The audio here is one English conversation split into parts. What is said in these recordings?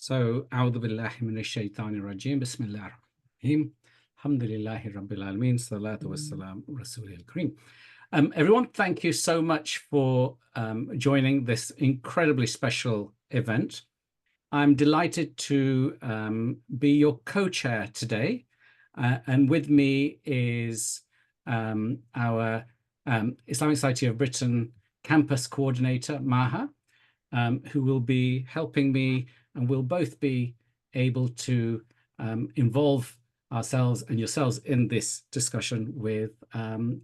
So, A'udhu billahi minash shaitanir rajim. Bismillahir rahim. Alhamdulillahi rabbil alameen. Salatu wassalam rasulil kareem. Everyone, thank you so much for joining this incredibly special event. I'm delighted to be your co-chair today. And with me is our Islamic Society of Britain campus coordinator, Maha, who will be helping me, and we'll both be able to involve ourselves and yourselves in this discussion with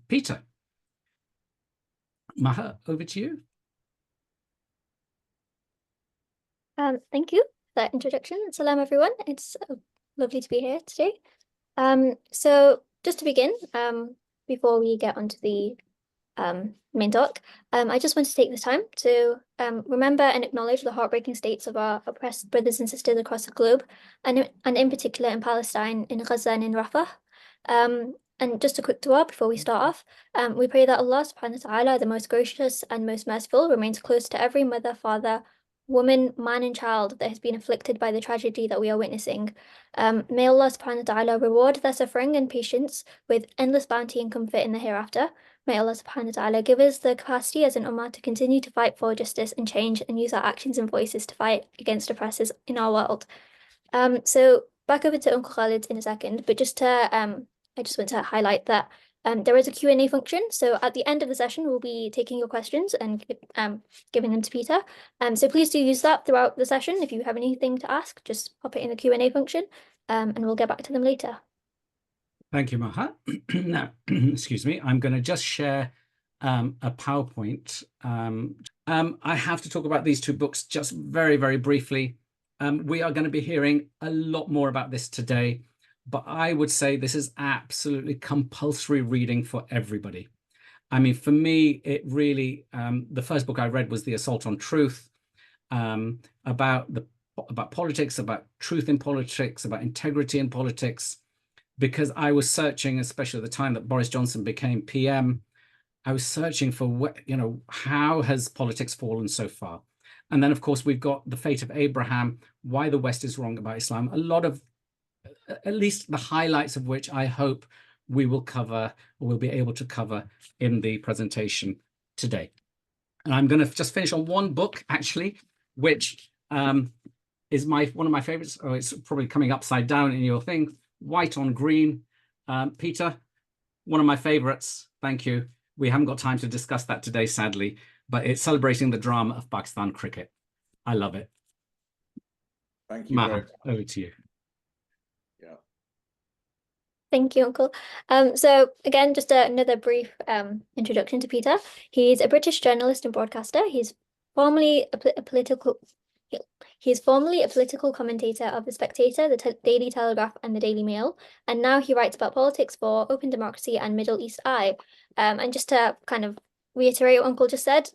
Peter. Maha, over to you. Thank you for that introduction. Salam, everyone. It's lovely to be here today. So just to begin, before we get onto the main talk, I just want to take this time to remember and acknowledge the heartbreaking states of our oppressed brothers and sisters across the globe, and in particular in Palestine, in Gaza and in Rafah. And just a quick dua before we start off. We pray that Allah subhanahu wa ta'ala, the most gracious and most merciful, remains close to every mother, father, woman, man and child that has been afflicted by the tragedy that we are witnessing. May Allah subhanahu wa ta'ala reward their suffering and patience with endless bounty and comfort in the hereafter. May Allah subhanahu wa ta'ala give us the capacity as an ummah to continue to fight for justice and change, and use our actions and voices to fight against oppressors in our world. So back over to Uncle Khalid in a second, but just to I just want to highlight that there is a Q&A function. So at the end of the session, we'll be taking your questions and giving them to Peter. So please do use that throughout the session. If you have anything to ask, just pop it in the Q&A function, and we'll get back to them later. Thank you, Maha. Now, excuse me, I'm going to just share a PowerPoint. I have to talk about these two books just very, very briefly. We are going to be hearing a lot more about this today, but I would say this is absolutely compulsory reading for everybody. I mean, for me, it really, the first book I read was The Assault on Truth, about politics, about truth in politics, about integrity in politics, because I was searching, especially at the time that Boris Johnson became PM, I was searching for what, how has politics fallen so far? And then, of course, we've got The Fate of Abraham, Why the West is Wrong About Islam, a lot of, at least the highlights of which I hope we will cover, or we'll be able to cover in the presentation today. And I'm going to just finish on one book, actually, which is one of my favorites. Oh, it's probably coming upside down in your thing. White on Green. Peter, one of my favorites. Thank you. We haven't got time to discuss that today, sadly, but it's celebrating the drama of Pakistan cricket. I love it. Thank you. Maha, over to you. Yeah. Thank you, Uncle. So again, just another brief introduction to Peter. He's a British journalist and broadcaster. He's formerly a political commentator of The Spectator, The Daily Telegraph, and The Daily Mail, and now he writes about politics for Open Democracy and Middle East Eye. And just to kind of reiterate what Uncle just said,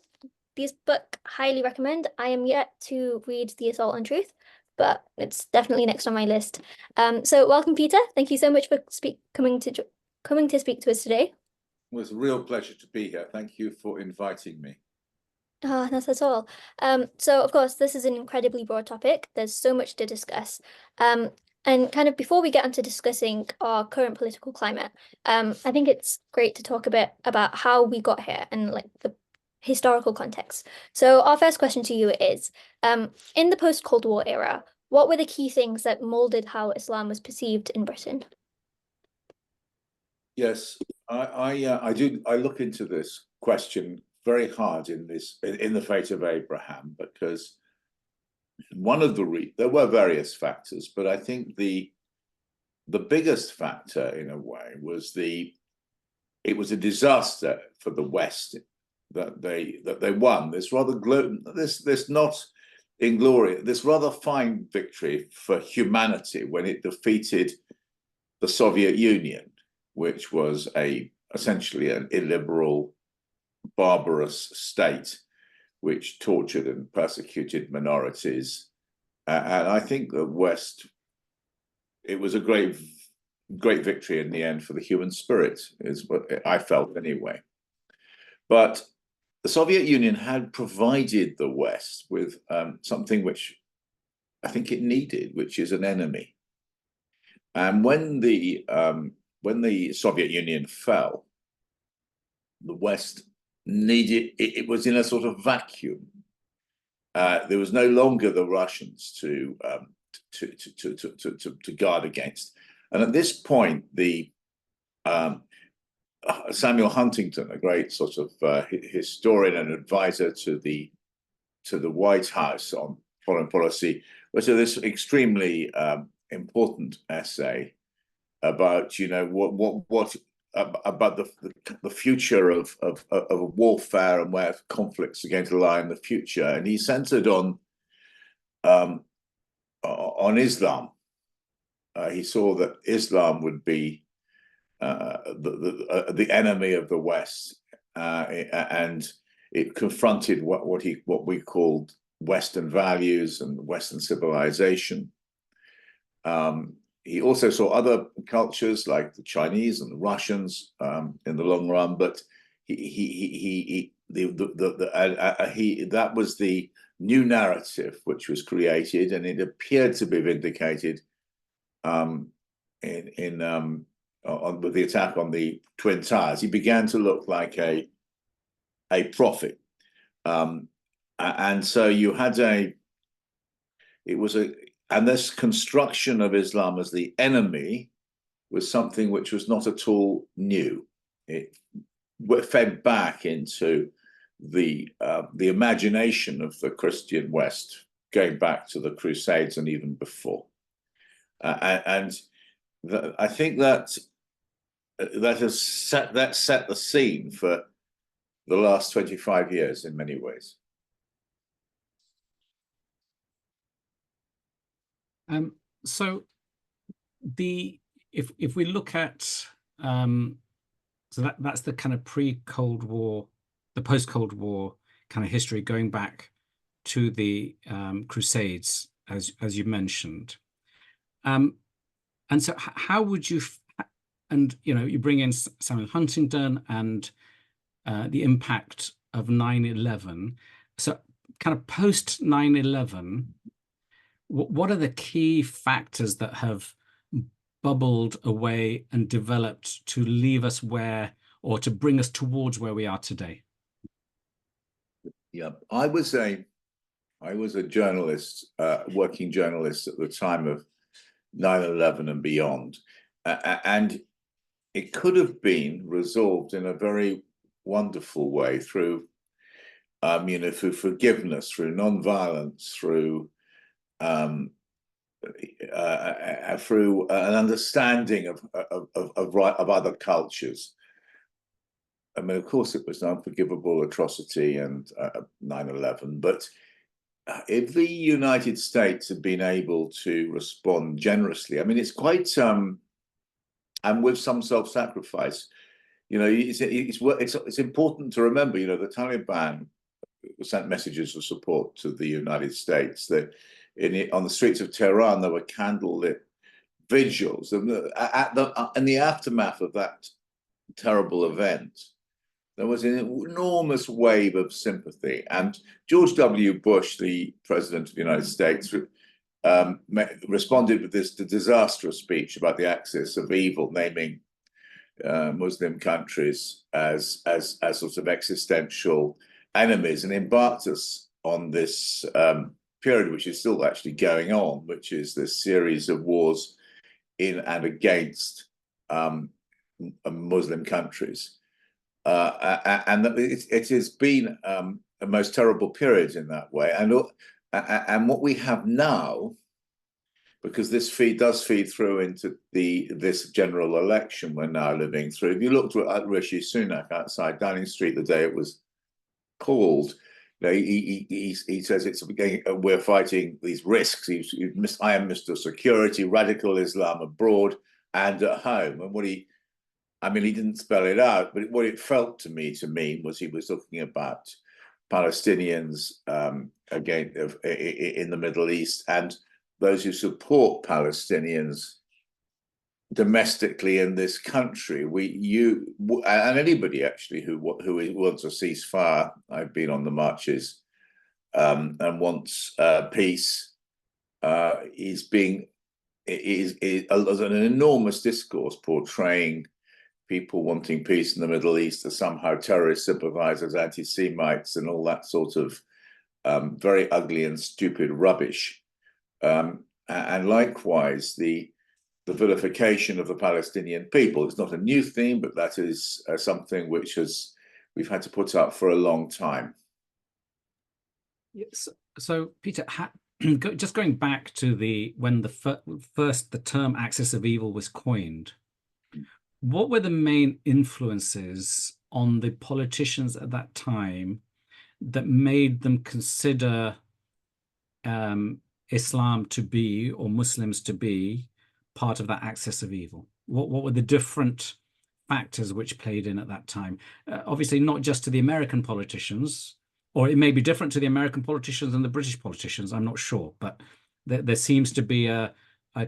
this book highly recommend. I am yet to read The Assault on Truth, but it's definitely next on my list. So welcome, Peter. Thank you so much for coming to speak to us today. It was a real pleasure to be here. Thank you for inviting me. Oh, not at all. So of course, this is an incredibly broad topic. There's so much to discuss. And kind of before we get onto discussing our current political climate, I think it's great to talk a bit about how we got here and like the historical context. So our first question to you is, in the post-Cold War era, what were the key things that molded how Islam was perceived in Britain? Yes, I look into this question very hard in The Fate of Abraham, because one of there were various factors, but I think the biggest factor in a way was it was a disaster for the West that they won this not inglorious, this rather fine victory for humanity when it defeated the Soviet Union, which was essentially an illiberal, barbarous state which tortured and persecuted minorities. And I think the West, it was a great victory in the end for the human spirit, is what I felt anyway. But the Soviet Union had provided the West with something which I think it needed, which is an enemy. And when the Soviet Union fell, the West needed it was in a sort of vacuum. There was no longer the Russians to guard against. And at this point, the Samuel Huntington, a great sort of historian and advisor to the White House on foreign policy, was this extremely important essay about what about the future of warfare and where conflicts are going to lie in the future, and he centered on Islam. He saw that Islam would be the enemy of the West, and it confronted what we called Western values and Western civilization. He also saw other cultures like the Chinese and the Russians in the long run, but that was the new narrative which was created, and it appeared to be vindicated with the attack on the Twin Towers. He began to look like a prophet, and so you had and this construction of Islam as the enemy was something which was not at all new. It fed back into the imagination of the Christian West, going back to the Crusades and even before. I think that has set the scene for the last 25 years in many ways. So if we look at so that's the kind of pre-Cold War, the post-Cold War kind of history going back to the Crusades, as you mentioned, and so how would you you bring in Samuel Huntington and the impact of 9/11, so kind of post 9/11. What are the key factors that have bubbled away and developed to leave us or to bring us towards where we are today? Yeah, I was a journalist, working journalist at the time of 9/11 and beyond, and it could have been resolved in a very wonderful way through forgiveness, through non-violence, through an understanding of other cultures. I mean, of course, it was an unforgivable atrocity and 9/11, but if the United States had been able to respond generously, I mean, it's quite and with some self-sacrifice, it's important to remember, the Taliban sent messages of support to the United States. That on the streets of Tehran, there were candlelit vigils. In the aftermath of that terrible event, there was an enormous wave of sympathy. And George W. Bush, the president of the United States, responded with this disastrous speech about the axis of evil, naming Muslim countries as sort of existential enemies, and embarked us on this period, which is still actually going on, which is this series of wars in and against Muslim countries. And it has been a most terrible period in that way. And what we have now, because this does feed through into this general election we're now living through. If you looked at Rishi Sunak outside Downing Street the day it was called, he says we're fighting these risks. I am Mr. Security, radical Islam abroad and at home. And he didn't spell it out, but what it felt to me to mean was he was talking about Palestinians again in the Middle East, and those who support Palestinians domestically in this country. And anybody actually who wants a ceasefire. I've been on the marches and wants peace. is an enormous discourse portraying people wanting peace in the Middle East as somehow terrorist sympathizers, anti-Semites, and all that sort of very ugly and stupid rubbish. And likewise, the vilification of the Palestinian people. It's not a new theme, but that is something which we've had to put up for a long time. Yes. So, Peter, just going back to when the term axis of evil was coined, what were the main influences on the politicians at that time that made them consider Islam to be, or Muslims to be, part of that axis of evil? What were the different factors which played in at that time? Obviously, not just to the American politicians, or it may be different to the American politicians and the British politicians, I'm not sure, but there seems to be a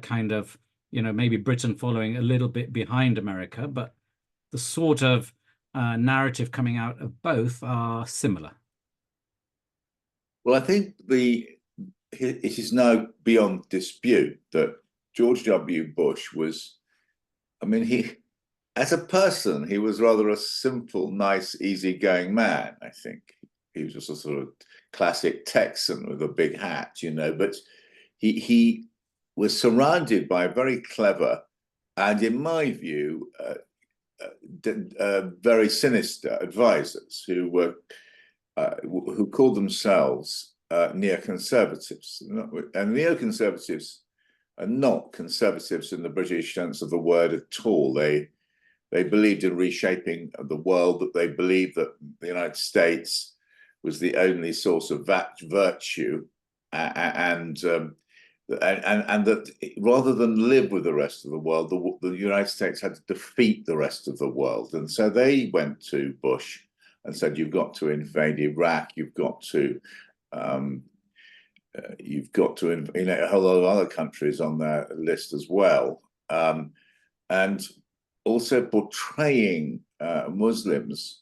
kind of, maybe Britain following a little bit behind America, but the sort of narrative coming out of both are similar. Well, I think it is now beyond dispute that George W. Bush was, as a person, he was rather a simple, nice, easygoing man, I think. He was just a sort of classic Texan with a big hat, but he was surrounded by very clever and, in my view, very sinister advisors who called themselves neoconservatives. And neoconservatives are not conservatives in the British sense of the word at all. They believed in reshaping the world, that they believed that the United States was the only source of virtue, and that rather than live with the rest of the world, the United States had to defeat the rest of the world. And so they went to Bush and said, "You've got to invade Iraq. You've got to a whole lot of other countries on their list as well," and also portraying Muslims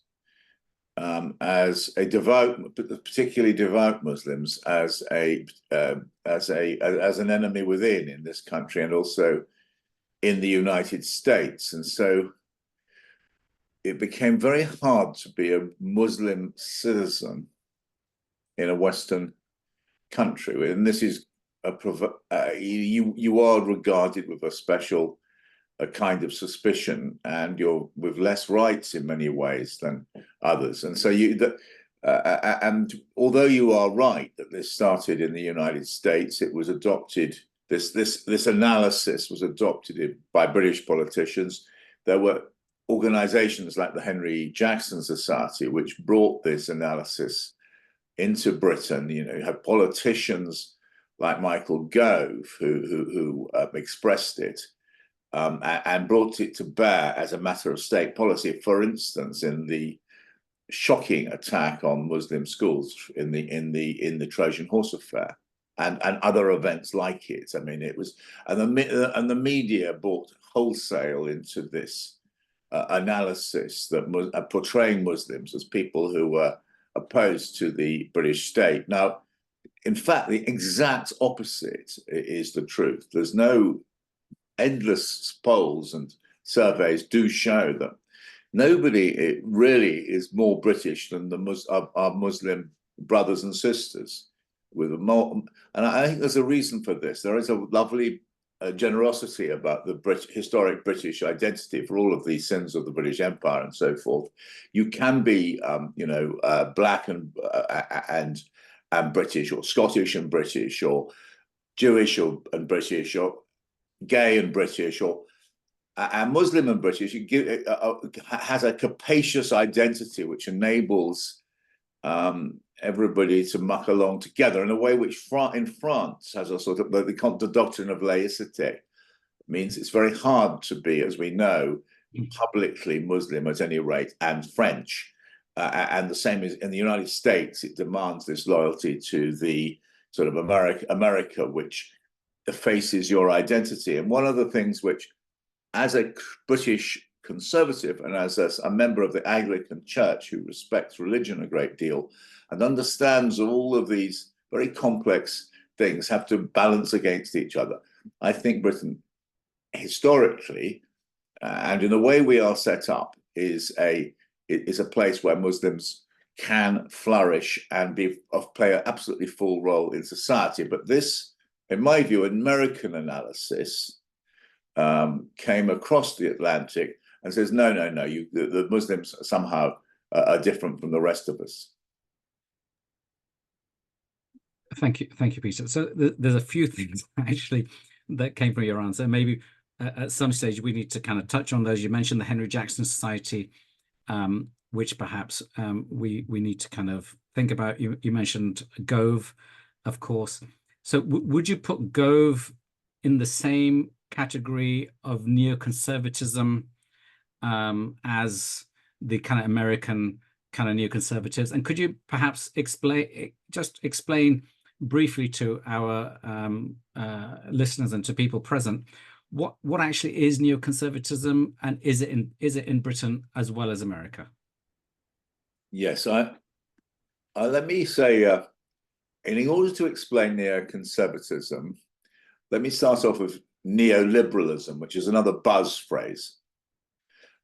as particularly devout Muslims, as an enemy within in this country and also in the United States. And so it became very hard to be a Muslim citizen in a Western country. And this is you are regarded with a kind of suspicion, and you're with less rights in many ways than others. And so and although you are right that this started in the United States, it was adopted. This analysis was adopted by British politicians. There were organizations like the Henry Jackson Society which brought this analysis into Britain. You had politicians like Michael Gove who expressed it. And brought it to bear as a matter of state policy. For instance, in the shocking attack on Muslim schools in the Trojan Horse affair, and other events like it. It was, and the media bought wholesale into this analysis that portraying Muslims as people who were opposed to the British state. Now, in fact, the exact opposite is the truth. There's no endless polls and surveys do show that nobody really is more British than our Muslim brothers and sisters. And I think there's a reason for this. There is a lovely generosity about the historic British identity for all of these sins of the British Empire and so forth. You can be, black and British, or Scottish and British, or Jewish and British, or gay and British, and Muslim and British. Has a capacious identity which enables everybody to muck along together in a way which in France has a sort of the doctrine of laicity. It means it's very hard to be, as we know, publicly Muslim at any rate, and French. And the same is in the United States. It demands this loyalty to the sort of America, which faces your identity. And one of the things which, as a British conservative and as a member of the Anglican Church who respects religion a great deal and understands all of these very complex things have to balance against each other. I think Britain, historically, and in the way we are set up, is a place where Muslims can flourish and play an absolutely full role in society. But this, in my view, American analysis came across the Atlantic and says, no, the Muslims somehow are different from the rest of us. Thank you, Peter. So there's a few things actually that came from your answer. Maybe at some stage we need to kind of touch on those. You mentioned the Henry Jackson Society, which perhaps we need to kind of think about. You mentioned Gove, of course. So would you put Gove in the same category of neoconservatism as the kind of American kind of neoconservatives? And could you perhaps explain briefly to our listeners and to people present what actually is neoconservatism, and is it in Britain as well as America? Yes, let me say, in order to explain neoconservatism, let me start off with neoliberalism, which is another buzz phrase.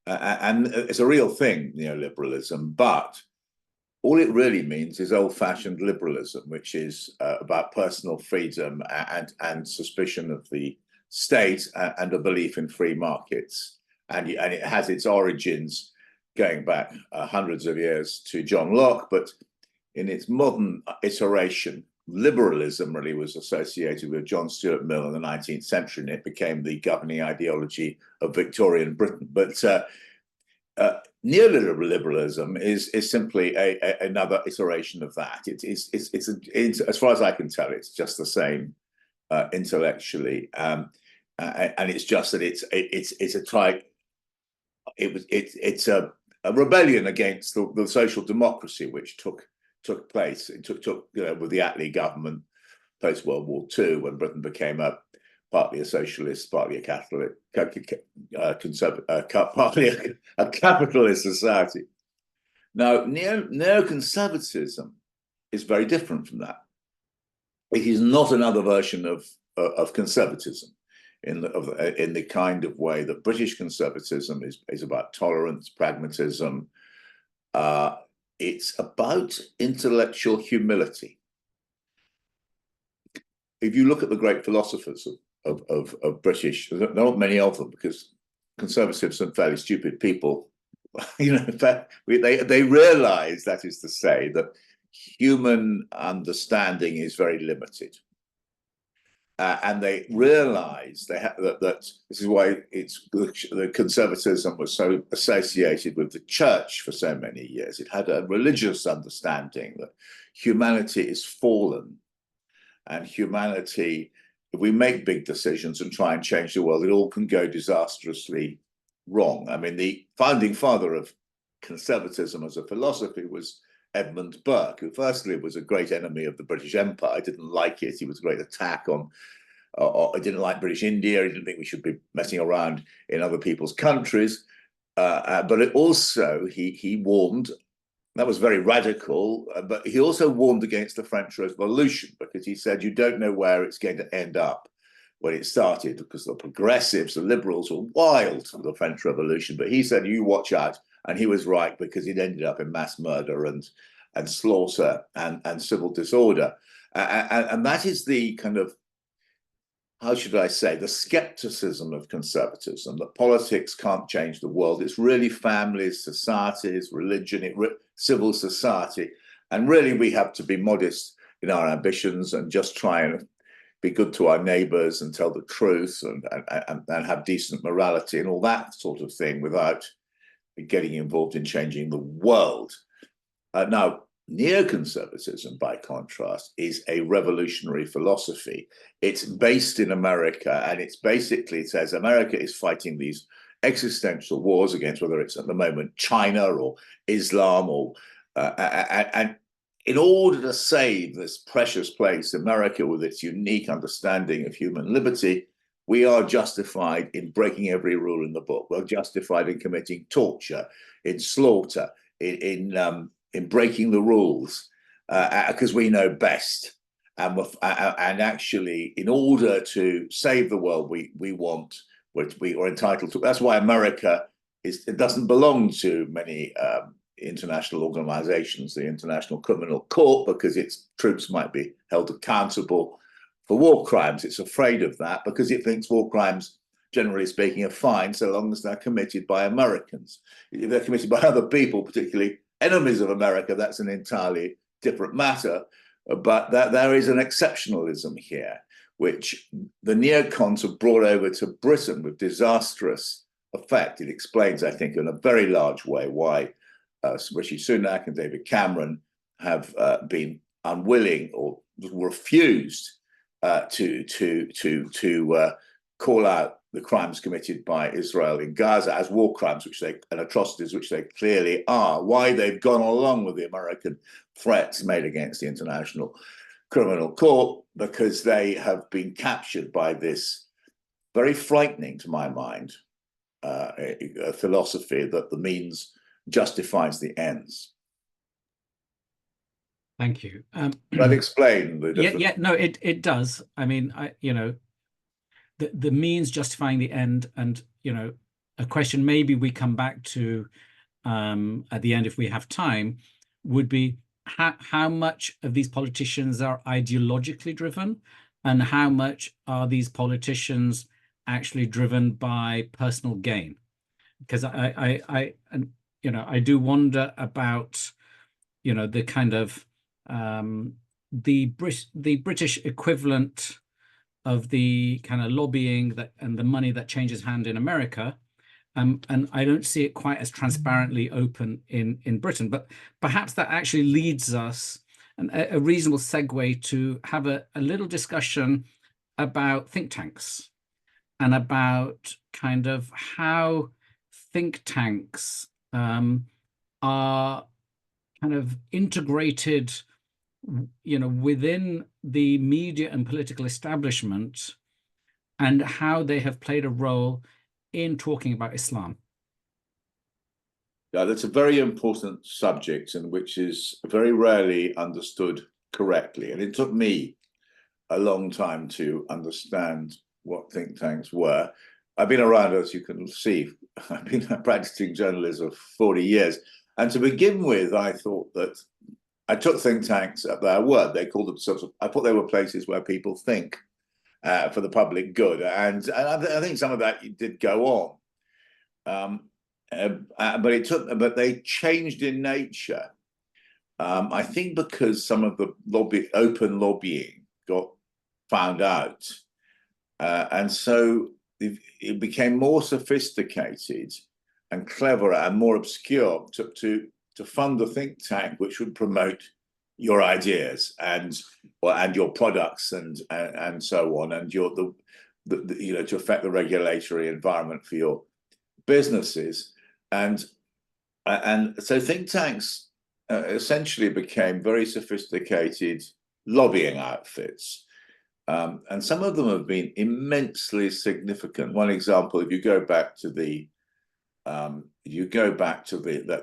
And it's a real thing, neoliberalism, but all it really means is old-fashioned liberalism, which is about personal freedom and suspicion of the state and a belief in free markets. And it has its origins going back hundreds of years to John Locke, but in its modern iteration, liberalism really was associated with John Stuart Mill in the 19th century, and it became the governing ideology of Victorian Britain. But neoliberalism is simply another iteration of that. It's as far as I can tell, it's just the same intellectually, and it's just that it's a rebellion against the social democracy which took place. It took with the Attlee government post World War II, when Britain became partly a socialist, partly a Catholic, partly a capitalist society. Now, neoconservatism is very different from that. It is not another version of conservatism in the kind of way that British conservatism is about tolerance, pragmatism. It's about intellectual humility. If you look at the great philosophers of British, there aren't many of them, because conservatives are fairly stupid people. In fact, they realize, that is to say, that human understanding is very limited. And they realize that this is why the conservatism was so associated with the church for so many years. It had a religious understanding that humanity is fallen, and humanity, if we make big decisions and try and change the world, it all can go disastrously wrong. I mean, the founding father of conservatism as a philosophy was Edmund Burke, who firstly was a great enemy of the British Empire, didn't like it. He was a great attack on, didn't like British India. He didn't think we should be messing around in other people's countries. But it also, he warned, that was very radical, but he also warned against the French Revolution, because he said, you don't know where it's going to end up when it started, because the progressives, the liberals, were wild for the French Revolution. But he said, you watch out. And he was right, because it ended up in mass murder and slaughter and civil disorder. And that is the kind of, how should I say, the skepticism of conservatism, that politics can't change the world. It's really families, societies, religion, civil society. And really, we have to be modest in our ambitions and just try and be good to our neighbors and tell the truth and have decent morality and all that sort of thing, without getting involved in changing the world. Now, neoconservatism, by contrast, is a revolutionary philosophy. It's based in America, and it says America is fighting these existential wars against, whether it's at the moment China or Islam, or and in order to save this precious place, America, with its unique understanding of human liberty, we are justified in breaking every rule in the book. We're justified in committing torture, in slaughter, in breaking the rules, because we know best. and actually, in order to save the world, we want what we are entitled to. That's why America it doesn't belong to many international organizations, the International Criminal Court, because its troops might be held accountable for war crimes. It's afraid of that because it thinks war crimes, generally speaking, are fine so long as they're committed by Americans. If they're committed by other people, particularly enemies of America, that's an entirely different matter. But there is an exceptionalism here, which the neocons have brought over to Britain with disastrous effect. It explains, I think, in a very large way why Rishi Sunak and David Cameron have been unwilling or refused to call out the crimes committed by Israel in Gaza as war crimes, and atrocities, which they clearly are. Why they've gone along with the American threats made against the International Criminal Court, because they have been captured by this very frightening, to my mind, a philosophy that the means justifies the ends. Thank you. That explain the difference. Yeah, no, it does. I mean, the means justifying the end, and a question maybe we come back to at the end if we have time would be how much of these politicians are ideologically driven, and how much are these politicians actually driven by personal gain? Because I do wonder about the kind of the British equivalent of the kind of lobbying and the money that changes hand in America. And I don't see it quite as transparently open in Britain, but perhaps that actually leads us a reasonable segue to have a little discussion about think tanks and about kind of how think tanks are kind of integrated, within the media and political establishment, and how they have played a role in talking about Islam. Yeah, that's a very important subject, and which is very rarely understood correctly. And it took me a long time to understand what think tanks were. I've been around, as you can see, I've been practicing journalism for 40 years. And to begin with, I thought that I took think tanks at their word. They called themselves, I thought they were places where people think for the public good. And I think some of that did go on. But they changed in nature. I think because some of the open lobbying got found out. And so it became more sophisticated and cleverer and more obscure to fund a think tank which would promote your ideas and your products and so on, and to affect the regulatory environment for your businesses. And so think tanks essentially became very sophisticated lobbying outfits. And some of them have been immensely significant. One example, if you go back to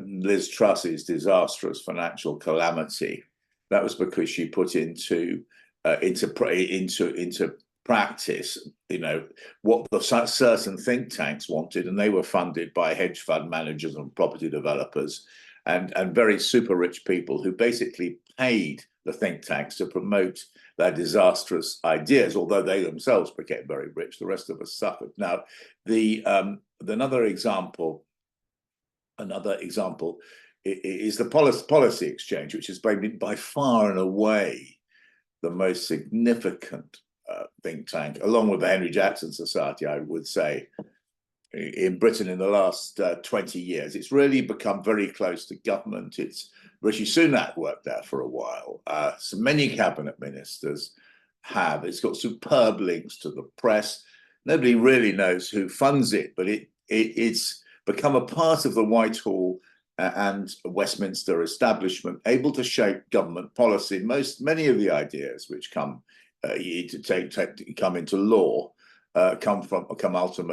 Liz Truss's disastrous financial calamity, that was because she put into practice, what the certain think tanks wanted, and they were funded by hedge fund managers and property developers and very super rich people who basically paid the think tanks to promote their disastrous ideas, although they themselves became very rich. The rest of us suffered. Now, another example is the policy exchange, which has been by far and away the most significant think tank, along with the Henry Jackson Society, I would say, in Britain in the last 20 years. It's really become very close to government. Rishi Sunak worked there for a while. So many cabinet ministers have. It's got superb links to the press. Nobody really knows who funds it, but it's become a part of the Whitehall and Westminster establishment, able to shape government policy. Many of the ideas which come into law come from PDS.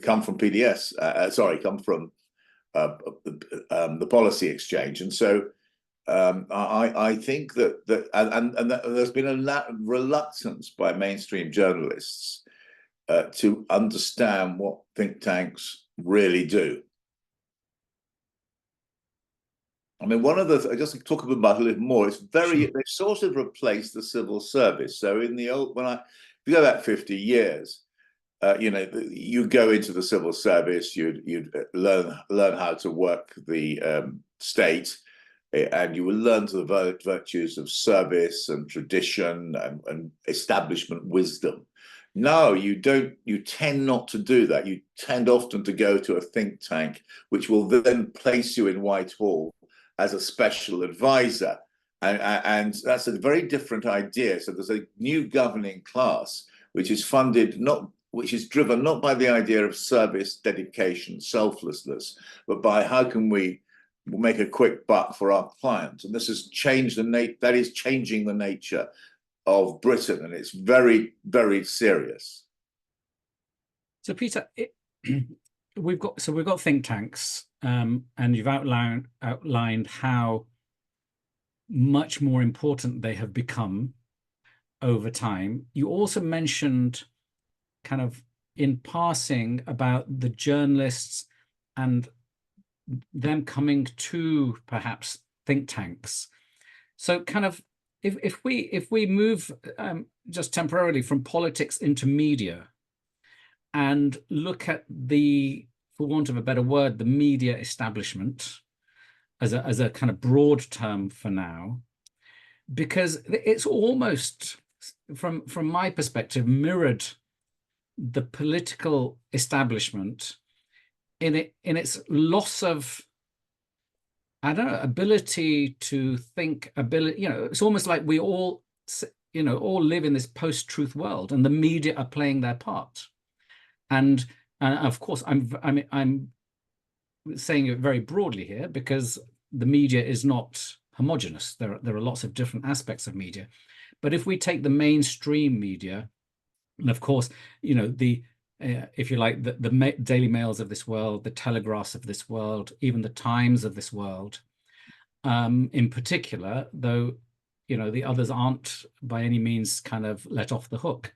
Come from the policy exchange, and so I think that and there's been a reluctance by mainstream journalists to understand what think tanks really do. I mean, one of the, just to talk about it a little more, it's very, Sure. they've sort of replaced the civil service. So in the old, if you go back 50 years, you know, you go into the civil service, you'd learn how to work the state, and you will learn to the virtues of service and tradition and establishment wisdom. No, you don't. You tend not to do that. You tend often to go to a think tank, which will then place you in Whitehall as a special advisor. And that's a very different idea. So there's a new governing class, which is funded which is driven not by the idea of service, dedication, selflessness, but by how can we make a quick buck for our clients. And this has changed that is changing the nature of Britain, and it's very, very serious. So Peter, we've got think tanks, and you've outlined how much more important they have become over time. You also mentioned kind of in passing about the journalists and them coming to perhaps think tanks. So kind of if we move just temporarily from politics into media and look at the, for want of a better word, the media establishment as a kind of broad term for now, because it's almost, from my perspective, mirrored the political establishment in its loss of, I don't know, ability to think, you know, it's almost like we all, you know, all live in this post-truth world, and the media are playing their part. And of course, I'm saying it very broadly here because the media is not homogenous. There are lots of different aspects of media. But if we take the mainstream media, and of course, you know, if you like, the Daily Mails of this world, the Telegraphs of this world, even the Times of this world, in particular, though, you know, the others aren't by any means kind of let off the hook.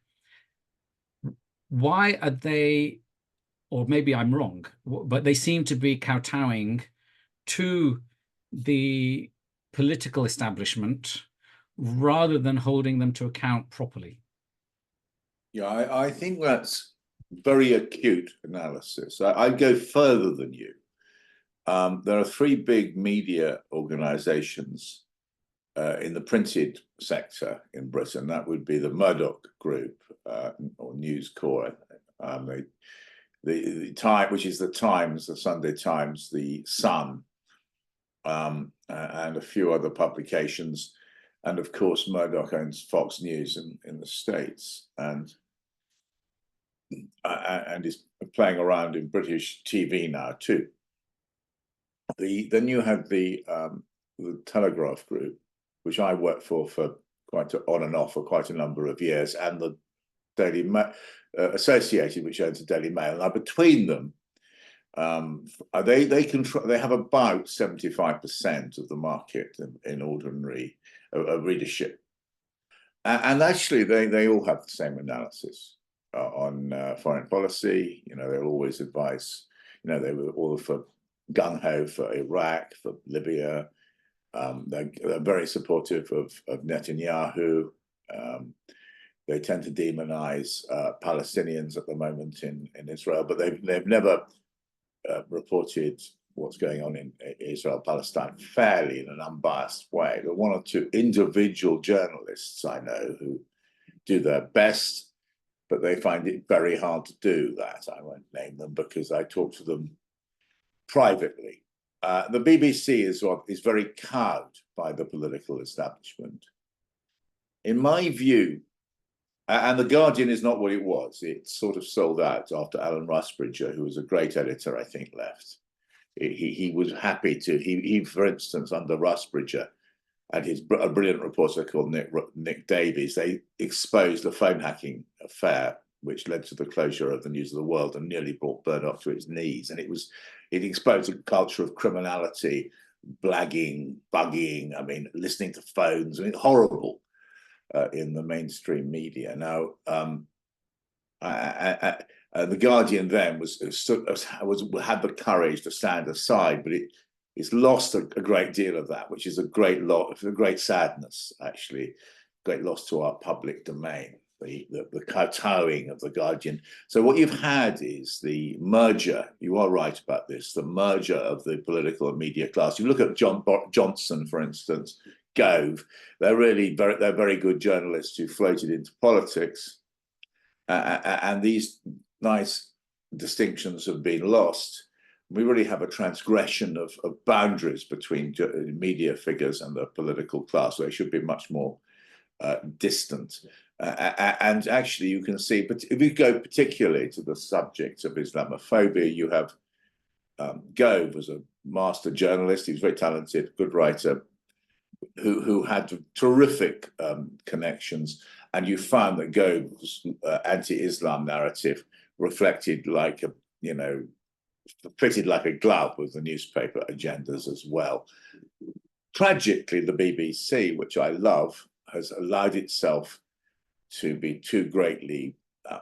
Why are they, or maybe I'm wrong, but they seem to be kowtowing to the political establishment rather than holding them to account properly? Yeah, I think that's very acute analysis. I'd go further than you. There are three big media organizations in the printed sector in Britain. That would be the Murdoch Group or News Corps, the Time, which is the Times, the Sunday Times, the Sun, and a few other publications. And of course, Murdoch owns Fox News in the States, and is playing around in British TV now too. Then you have the Telegraph Group, which I worked for quite on and off for quite a number of years, and the Daily Associated, which owns the Daily Mail. Now, between them, they have about 75% of the market in ordinary readership, and actually they all have the same analysis on foreign policy. You know, they'll always advise. You know, they were all for gung-ho for Iraq, for Libya. They're very supportive of Netanyahu. They tend to demonize Palestinians at the moment in Israel, but they've never reported what's going on in Israel-Palestine fairly in an unbiased way. There are one or two individual journalists I know who do their best, but they find it very hard to do that. I won't name them because I talk to them privately. The BBC is very cowed by the political establishment. In my view, and The Guardian is not what it was. It sort of sold out after Alan Rusbridger, who was a great editor, I think, left. He was happy to, he for instance, under Rusbridger, and a brilliant reporter called Nick Davies, they exposed the phone hacking affair, which led to the closure of the News of the World and nearly brought Murdoch to its knees. And it exposed a culture of criminality blagging, bugging, I mean, listening to phones, I mean, horrible in the mainstream media. Now, the Guardian then had the courage to stand aside, but it's lost a great deal of that, which is a great sadness, actually, great loss to our public domain, the kowtowing of the Guardian. So what you've had is the merger, you are right about this, the merger of the political and media class. You look at Johnson, for instance, Gove, they're very good journalists who floated into politics, and these nice distinctions have been lost. We really have a transgression of boundaries between media figures and the political class. They should be much more distant. And actually, you can see, but if you go particularly to the subject of Islamophobia, you have Gove was a master journalist. He was very talented, good writer, who had terrific connections. And you found that Gove's anti-Islam narrative reflected like a, fitted like a glove with the newspaper agendas as well. Tragically, the BBC, which I love, has allowed itself to be too greatly,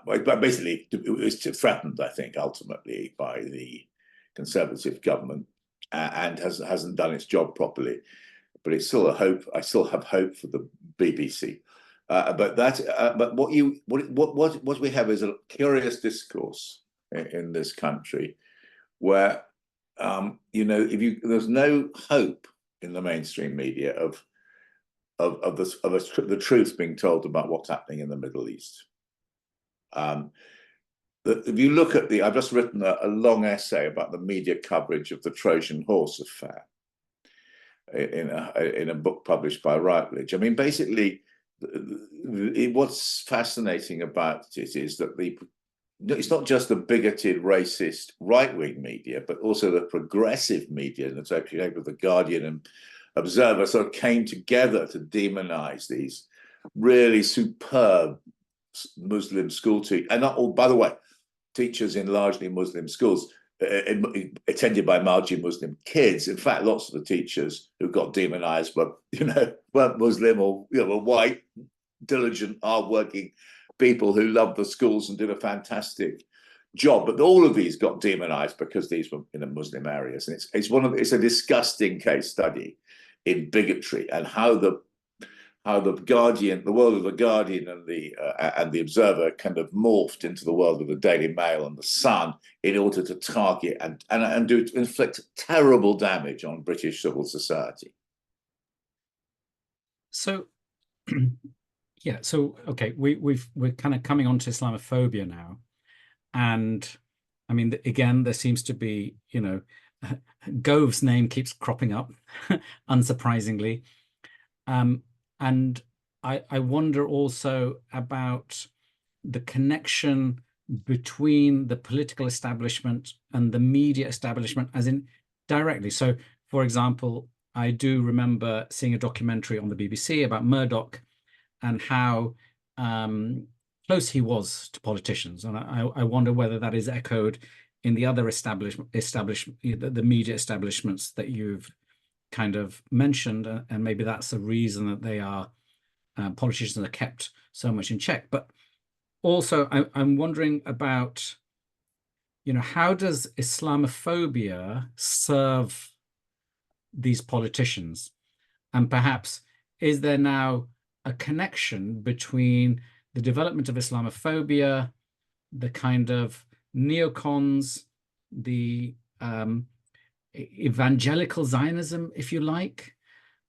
basically, it was threatened, I think, ultimately by the Conservative government, and hasn't done its job properly. But it's still a hope. I still have hope for the BBC. But what we have is a curious discourse in this country, where there's no hope in the mainstream media of the truth being told about what's happening in the Middle East. If you look at I've just written a long essay about the media coverage of the Trojan Horse affair in a book published by Routledge. I mean, basically, what's fascinating about it is that it's not just the bigoted, racist, right-wing media, but also the progressive media, and especially with the Guardian and Observer, sort of came together to demonize these really superb Muslim school teachers, and not all, by the way, teachers in largely Muslim schools, attended by largely Muslim kids. In fact, lots of the teachers who got demonized weren't Muslim or were white, diligent, hardworking people who loved the schools and did a fantastic job. But all of these got demonized because these were in Muslim areas, and it's a disgusting case study in bigotry and how the Guardian, the world of the Guardian and the Observer kind of morphed into the world of the Daily Mail and the Sun in order to target and inflict terrible damage on British civil society. So, yeah. So, okay, we're kind of coming on to Islamophobia now, and I mean, again, there seems to be, Gove's name keeps cropping up, unsurprisingly. And I wonder also about the connection between the political establishment and the media establishment, as in directly. So, for example, I do remember seeing a documentary on the BBC about Murdoch and how close he was to politicians. And I wonder whether that is echoed in the other the media establishments that you've kind of mentioned, and maybe that's the reason that they are politicians are kept so much in check. But also, I'm wondering about, how does Islamophobia serve these politicians, and perhaps is there now a connection between the development of Islamophobia, the kind of neocons, the evangelical Zionism, if you like,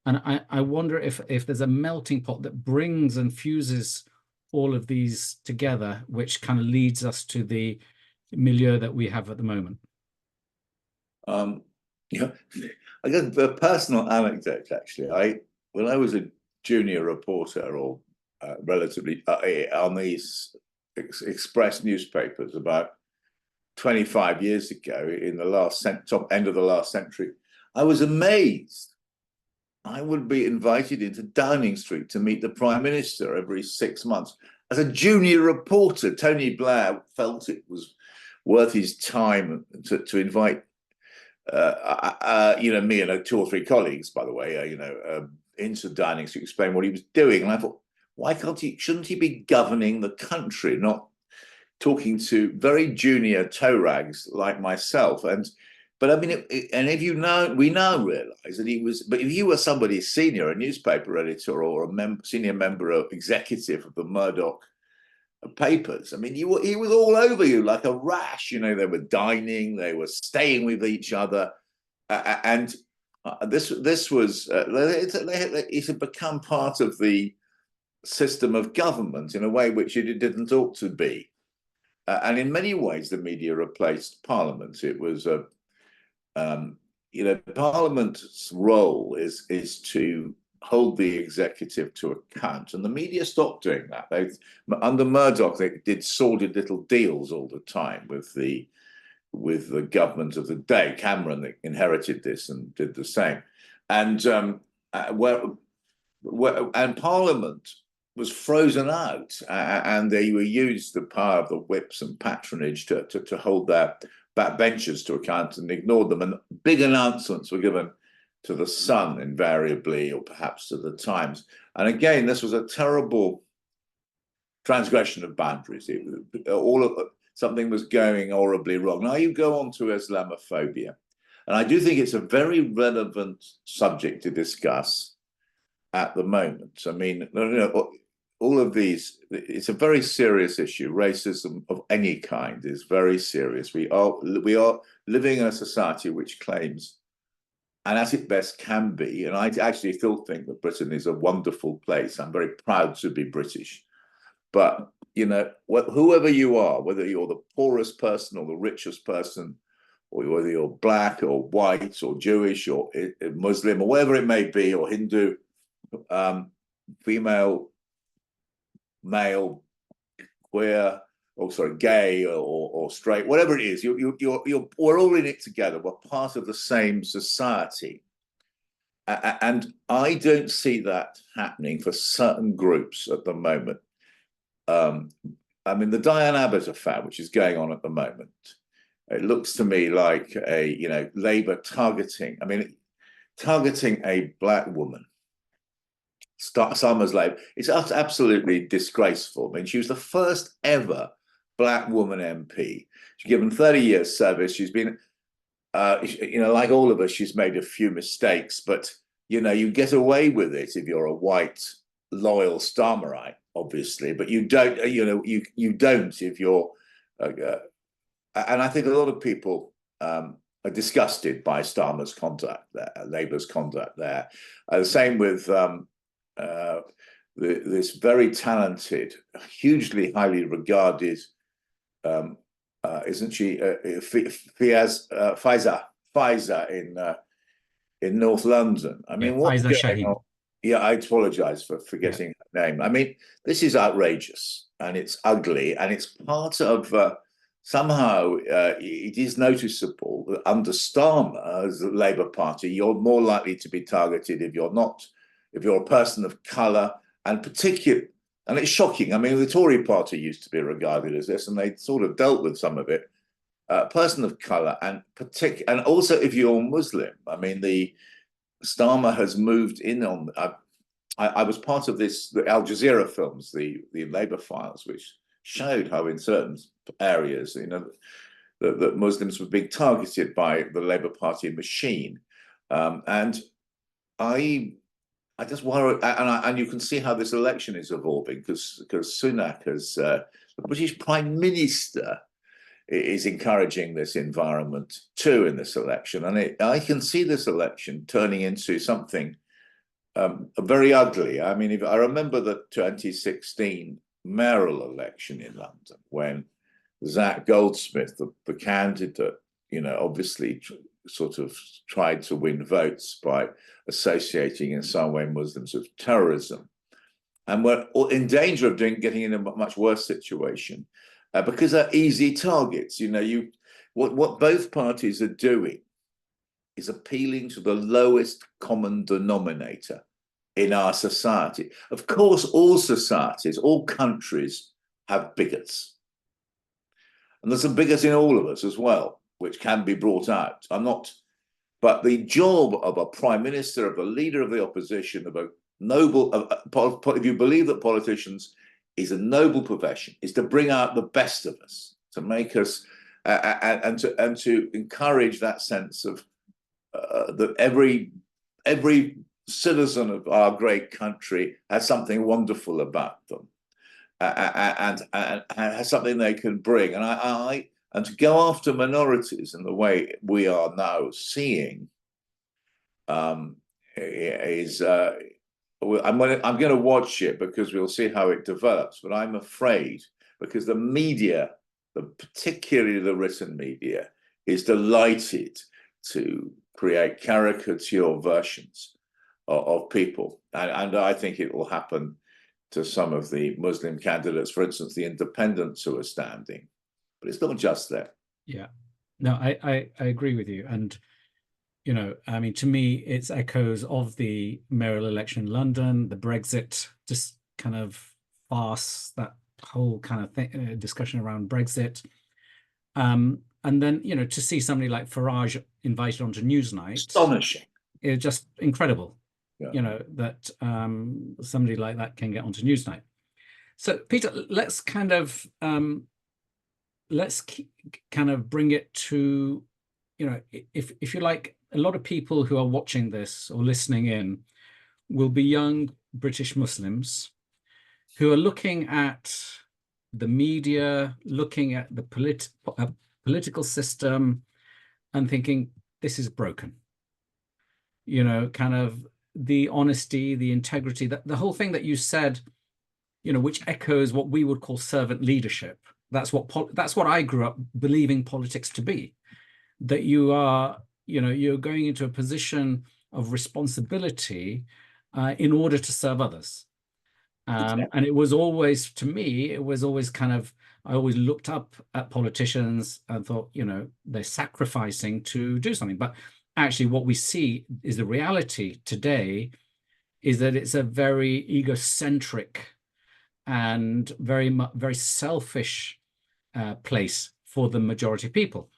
and I wonder if there's a melting pot that brings and fuses all of these together, which kind of leads us to the milieu that we have at the moment. I guess the personal anecdote, actually, when I was a junior reporter or relatively on these Express newspapers about 25 years ago, in the top end of the last century, I was amazed. I would be invited into Downing Street to meet the Prime Minister every 6 months. As a junior reporter, Tony Blair felt it was worth his time to invite me and two or three colleagues, by the way, into dinings to explain what he was doing. And I thought, why shouldn't he be governing the country, not talking to very junior toe rags like myself? But I mean, we now realize that he was, but if you were somebody senior, a newspaper editor or a senior member of executive of the Murdoch papers, I mean, he was all over you like a rash. They were dining, they were staying with each other. And this was, it had become part of the system of government in a way which it didn't ought to be. And in many ways, the media replaced Parliament. It was Parliament's role is to hold the executive to account, and the media stopped doing that. Under Murdoch, they did sordid little deals all the time with the government of the day. Cameron inherited this and did the same, and Parliament was frozen out, and they used the power of the whips and patronage to hold their backbenchers to account and ignored them. And big announcements were given to the Sun invariably, or perhaps to the Times. And again, this was a terrible transgression of boundaries. Something was going horribly wrong. Now you go on to Islamophobia, and I do think it's a very relevant subject to discuss at the moment. I mean, all of these, it's a very serious issue. Racism of any kind is very serious. We are living in a society which claims, and at its best can be, and I actually still think that Britain is a wonderful place. I'm very proud to be British. But, whoever you are, whether you're the poorest person or the richest person, or whether you're black or white or Jewish or Muslim or whatever it may be, or Hindu, female, male, queer, gay or straight, whatever it is, we're all in it together. We're part of the same society. And I don't see that happening for certain groups at the moment. I mean, the Diane Abbott affair, which is going on at the moment, it looks to me like Labour targeting a black woman. Summer's Labour. It's absolutely disgraceful. I mean, she was the first ever black woman MP. She's given 30 years service. She's been, like all of us, she's made a few mistakes, but, you get away with it if you're a white, loyal Starmerite, obviously, but you don't, you don't if you're, and I think a lot of people are disgusted by Starmer's conduct there, Labour's conduct there. The same with this very talented, hugely highly regarded, isn't she, Faiza in North London. I mean, what's going on? Yeah, I apologize for forgetting her name. I mean, this is outrageous, and it's ugly, and it's part of somehow it is noticeable that under Starmer, as the Labour Party, you're more likely to be targeted if you're a person of colour, and it's shocking. I mean, the Tory Party used to be regarded as this, and they sort of dealt with some of it. Person of colour, and also if you're Muslim. I mean, the Starmer has moved in on. I was part of the Al Jazeera films, the Labour Files, which showed how in certain areas, that Muslims were being targeted by the Labour Party machine, and I just worry, and you can see how this election is evolving because Sunak, as the British Prime Minister, is encouraging this environment too in this election, and I can see this election turning into something very ugly. I mean, if I remember the 2016 mayoral election in London when Zach Goldsmith, the candidate, obviously sort of tried to win votes by associating in some way Muslims with terrorism, and we're in danger of getting in a much worse situation. Because they're easy targets. What both parties are doing is appealing to the lowest common denominator in our society. Of course, all societies, all countries have bigots. And there's some bigots in all of us as well, which can be brought out. I'm not But the job of a prime minister, of a leader of the opposition, of a noble, if you believe that politicians is a noble profession, is to bring out the best of us, to make us, and to encourage that sense of that every citizen of our great country has something wonderful about them, and has something they can bring. And to go after minorities in the way we are now seeing is I'm going to watch it because we'll see how it develops. But I'm afraid because the media, particularly the written media, is delighted to create caricature versions of people, and I think it will happen to some of the Muslim candidates, for instance, the independents who are standing. But it's not just that. Yeah, no, I agree with you. And, you know, I mean, to me, it's echoes of the mayoral election in London, the Brexit, just kind of farce, that whole kind of thing, discussion around Brexit. And then, you know, to see somebody like Farage invited onto Newsnight, Astonishing. It's just incredible, Yeah. you know, that somebody like that can get onto Newsnight. So, Peter, let's kind of bring it to, you know, if you like, a lot of people who are watching this or listening in will be young British Muslims who are looking at the media, looking at the political system and thinking, this is broken. You know, kind of the honesty, the integrity, the whole thing that you said, you know, which echoes what we would call servant leadership. That's what I grew up believing politics to be, that you are, you know, you're going into a position of responsibility in order to serve others. And it was always, to me, it was always kind of, I always looked up at politicians and thought, you know, they're sacrificing to do something. But actually what we see is the reality today is that it's a very egocentric and very selfish place for the majority of people.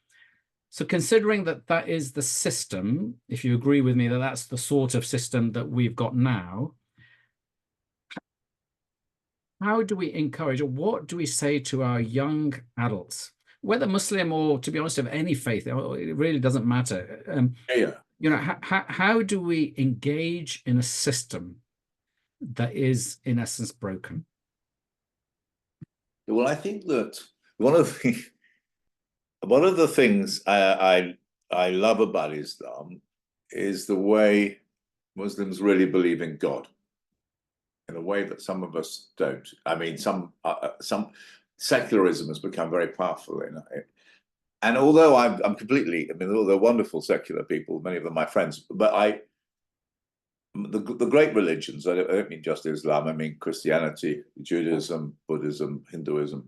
So considering that that is the system, if you agree with me that that's the sort of system that we've got now, how do we encourage, or what do we say to our young adults, whether Muslim or, to be honest, of any faith, it really doesn't matter. You know, how do we engage in a system that is, in essence, broken? Well, I think that one of the things I love about Islam is the way Muslims really believe in God, in a way that some of us don't. I mean, some secularism has become very powerful in it. And although I'm completely, I mean, they're wonderful secular people, many of them my friends, but the great religions, I don't mean just Islam, I mean Christianity, Judaism, Buddhism, Hinduism,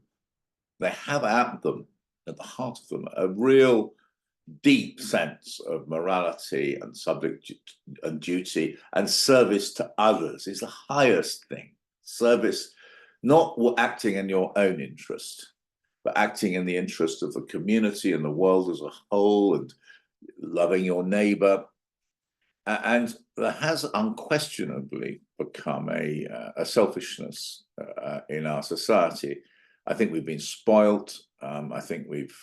they have at the heart of them, a real deep sense of morality and subject and duty, and service to others is the highest thing. Service, not acting in your own interest, but acting in the interest of the community and the world as a whole, and loving your neighbor. And there has unquestionably become a selfishness in our society. I think we've been spoilt. I think we've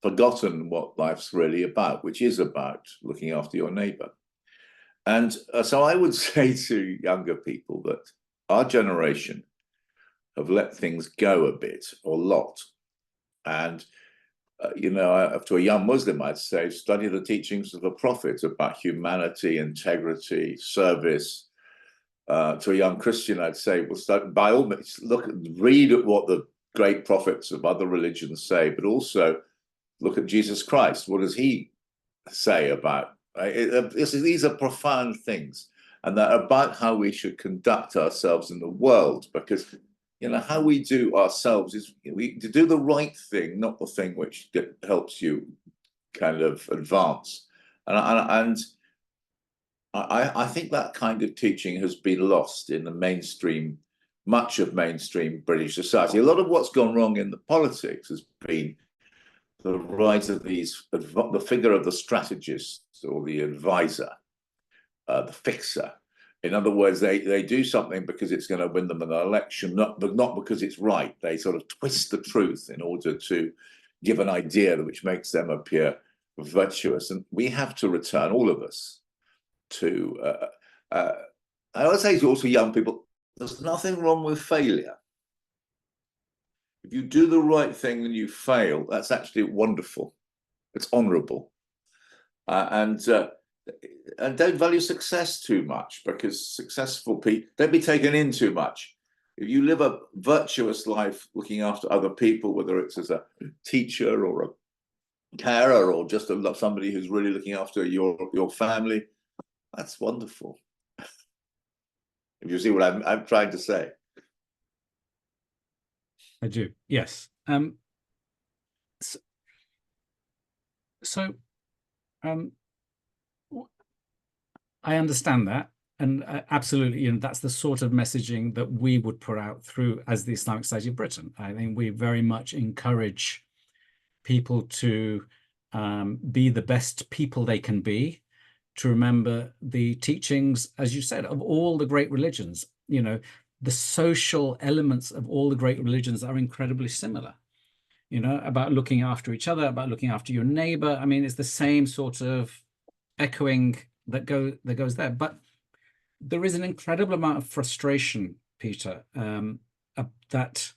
forgotten what life's really about, which is about looking after your neighbor. And so I would say to younger people that our generation have let things go a bit, or a lot. And, you know, to a young Muslim, I'd say, study the teachings of the Prophet about humanity, integrity, service. To a young Christian, I'd say, well, by all means, read at what the great prophets of other religions say, but also look at Jesus Christ. What does he say about? These are profound things, and they're about how we should conduct ourselves in the world, because, you know, how we do ourselves is to do the right thing, not the thing which helps you kind of advance. And I think that kind of teaching has been lost in the mainstream, much of mainstream British society. A lot of what's gone wrong in the politics has been the rise of the figure of the strategist or the advisor, the fixer. In other words, they do something because it's going to win them an election, not because it's right. They sort of twist the truth in order to give an idea which makes them appear virtuous. And we have to return, all of us, to, I would say to also young people, there's nothing wrong with failure. If you do the right thing and you fail, that's actually wonderful. It's honorable. And don't value success too much, because successful people, don't be taken in too much. If you live a virtuous life looking after other people, whether it's as a teacher or a carer or just somebody who's really looking after your family, that's wonderful. If you see what I'm trying to say. I do, yes. I understand that, and absolutely, you know, that's the sort of messaging that we would put out through as the Islamic Society of Britain. I think we very much encourage people to be the best people they can be, to remember the teachings, as you said, of all the great religions. You know, the social elements of all the great religions are incredibly similar, you know, about looking after each other, about looking after your neighbor. I mean, it's the same sort of echoing that goes there. But there is an incredible amount of frustration, Peter, that,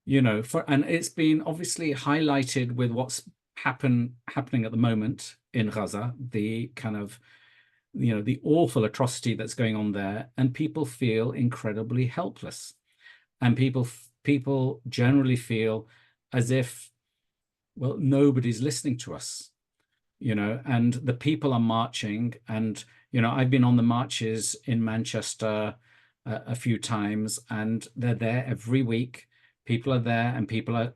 you know, and it's been obviously highlighted with what's happening at the moment in Gaza, the kind of, you know, the awful atrocity that's going on there, and people feel incredibly helpless, and people generally feel as if, well, nobody's listening to us, you know, and the people are marching. And, you know, I've been on the marches in Manchester a few times, and they're there every week. People are there, and people are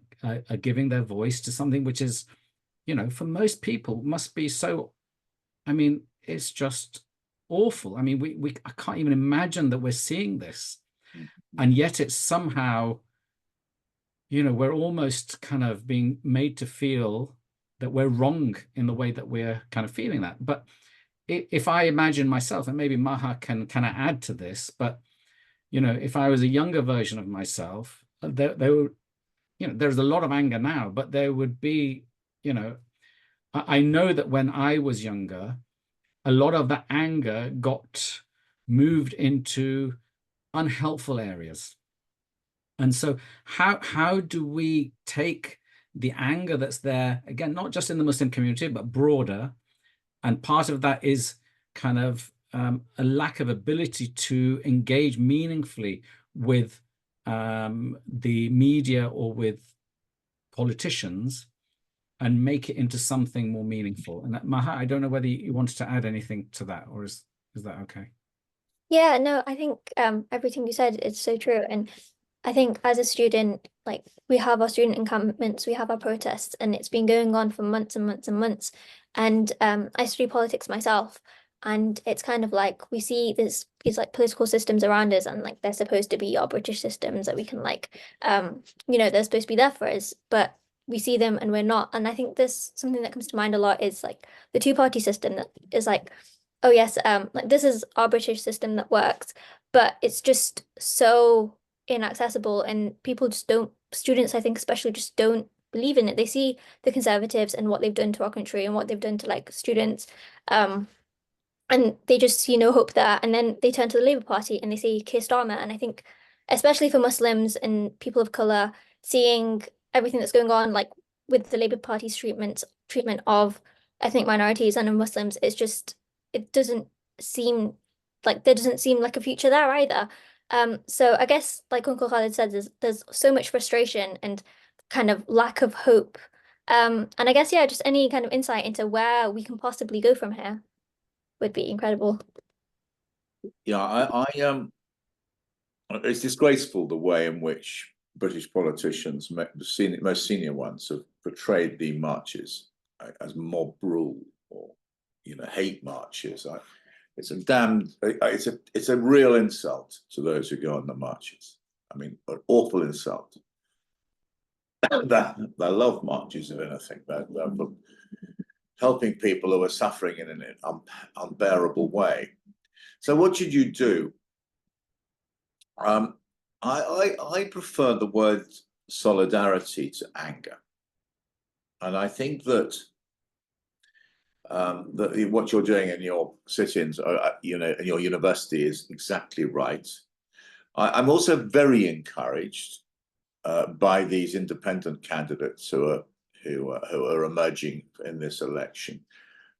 giving their voice to something which is, you know, for most people must be so, I mean, it's just awful. I mean, I can't even imagine that we're seeing this. And yet it's somehow, you know, we're almost kind of being made to feel that we're wrong in the way that we're kind of feeling that. But if I imagine myself, and maybe Maha can kind of add to this, but, you know, if I was a younger version of myself, there would, you know, there's a lot of anger now, but there would be, you know, I know that when I was younger, a lot of that anger got moved into unhelpful areas. And so how do we take the anger that's there, again, not just in the Muslim community, but broader? And part of that is kind of a lack of ability to engage meaningfully with the media or with politicians and make it into something more meaningful. And that, Maha, I don't know whether you wanted to add anything to that, or is that okay? Yeah, no, I think everything you said is so true. And I think as a student, like we have our student encampments, we have our protests, and it's been going on for months and months and months. And I study politics myself, and it's kind of like we see these like political systems around us, and like they're supposed to be our British systems that we can like you know, they're supposed to be there for us, but we see them and we're not. And I think there's something that comes to mind a lot is like the two-party system that is like, oh yes, like this is our British system that works, but it's just so inaccessible, and people just don't, students I think especially, just don't believe in it. They see the Conservatives and what they've done to our country and what they've done to like students, and they just see no hope there. And then they turn to the Labour Party and they see Keir Starmer. And I think especially for Muslims and people of colour, seeing everything that's going on like with the Labour Party's treatment of ethnic minorities and of Muslims, it's just, it doesn't seem like, there doesn't seem like a future there either. So I guess like Uncle Khalid said, there's so much frustration and kind of lack of hope. And I guess, yeah, just any kind of insight into where we can possibly go from here would be incredible. Yeah, it's disgraceful the way in which British politicians, the most senior ones, have portrayed the marches as mob rule or, you know, hate marches. It's a real insult to those who go on the marches. I mean, an awful insult. the love marches of anything. They're helping people who are suffering in an unbearable way. So what should you do? I prefer the word solidarity to anger. And I think that what you're doing in your sit-ins, in your university is exactly right. I'm also very encouraged by these independent candidates who are emerging in this election.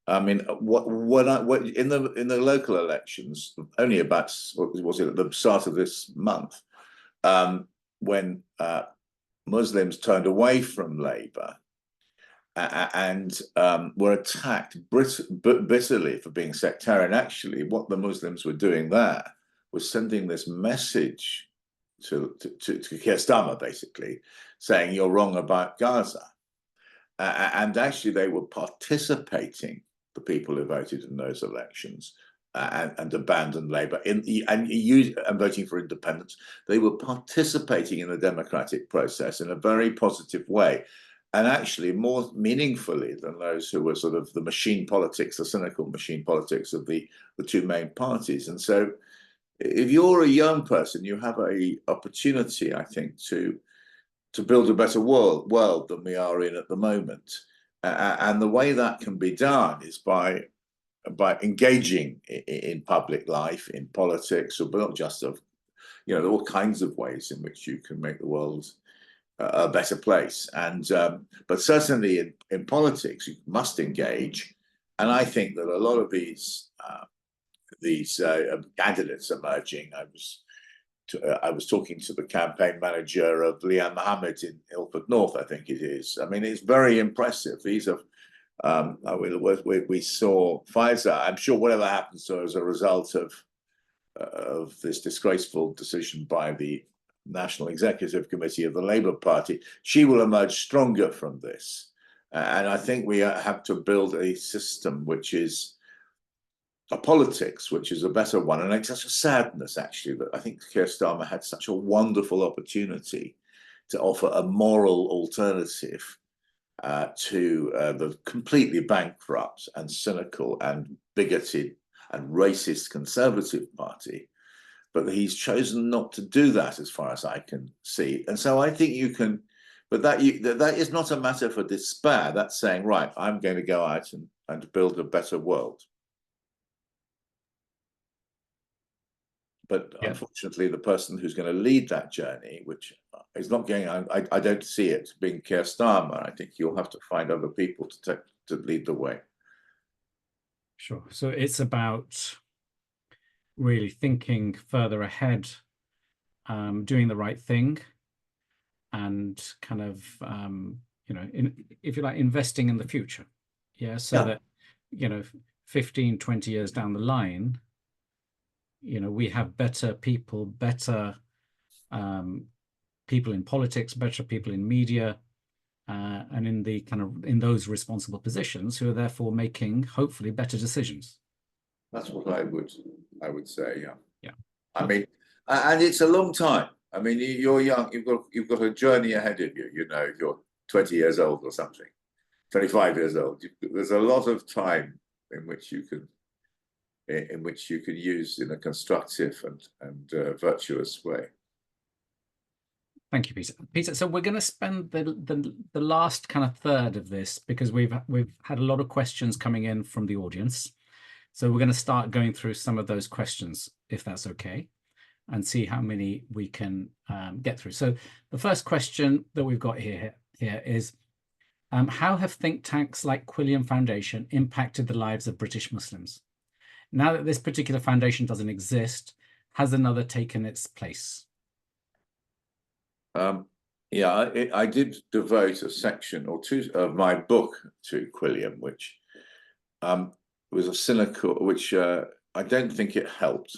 I mean, in the local elections, only about what was it at the start of this month, when Muslims turned away from Labour and were attacked bitterly for being sectarian. Actually, what the Muslims were doing there was sending this message to Keir Starmer, basically, saying you're wrong about Gaza. And actually, they were participating, the people who voted in those elections, and abandoned Labour and voting for independence. They were participating in the democratic process in a very positive way, and actually more meaningfully than those who were sort of the machine politics, the cynical machine politics of the two main parties. And so, if you're a young person, you have an opportunity, I think, to build a better world than we are in at the moment. And the way that can be done is by engaging in public life, in politics, but not just there are all kinds of ways in which you can make the world a better place. And but certainly in politics, you must engage. And I think that a lot of these candidates emerging, I was talking to the campaign manager of Liam Mohammed in Ilford North, I think it is. I mean, it's very impressive. These are, we saw Pfizer. I'm sure whatever happens to her as a result of this disgraceful decision by the National Executive Committee of the Labour Party, she will emerge stronger from this. And I think we have to build a system which is a politics which is a better one. And it's such a sadness, actually, that I think Keir Starmer had such a wonderful opportunity to offer a moral alternative to the completely bankrupt and cynical and bigoted and racist Conservative Party. But he's chosen not to do that, as far as I can see. And so I think you can, but that is not a matter for despair. That's saying, right, I'm going to go out and build a better world. But unfortunately, the person who's going to lead that journey, which is not going, I don't see it being Keir Starmer. I think you'll have to find other people to lead the way. Sure. So it's about really thinking further ahead, doing the right thing, and kind of, if you like, investing in the future. Yeah. So that, 15, 20 years down the line, we have better people, better people in politics, better people in media, and in those responsible positions who are therefore making hopefully better decisions. That's what I would say. Yeah. Yeah. I mean, and it's a long time. I mean, you're young. You've got a journey ahead of you. If you're 20 years old or something, 25 years old. There's a lot of time in which you can use in a constructive and virtuous way. Thank you, Peter. Peter, so we're going to spend the last kind of third of this, because we've had a lot of questions coming in from the audience. So we're going to start going through some of those questions, if that's okay, and see how many we can get through. So the first question that we've got here is, how have think tanks like Quilliam Foundation impacted the lives of British Muslims? Now that this particular foundation doesn't exist, has another taken its place? I did devote a section or two of my book to Quilliam, which was a cynical, which I don't think it helped.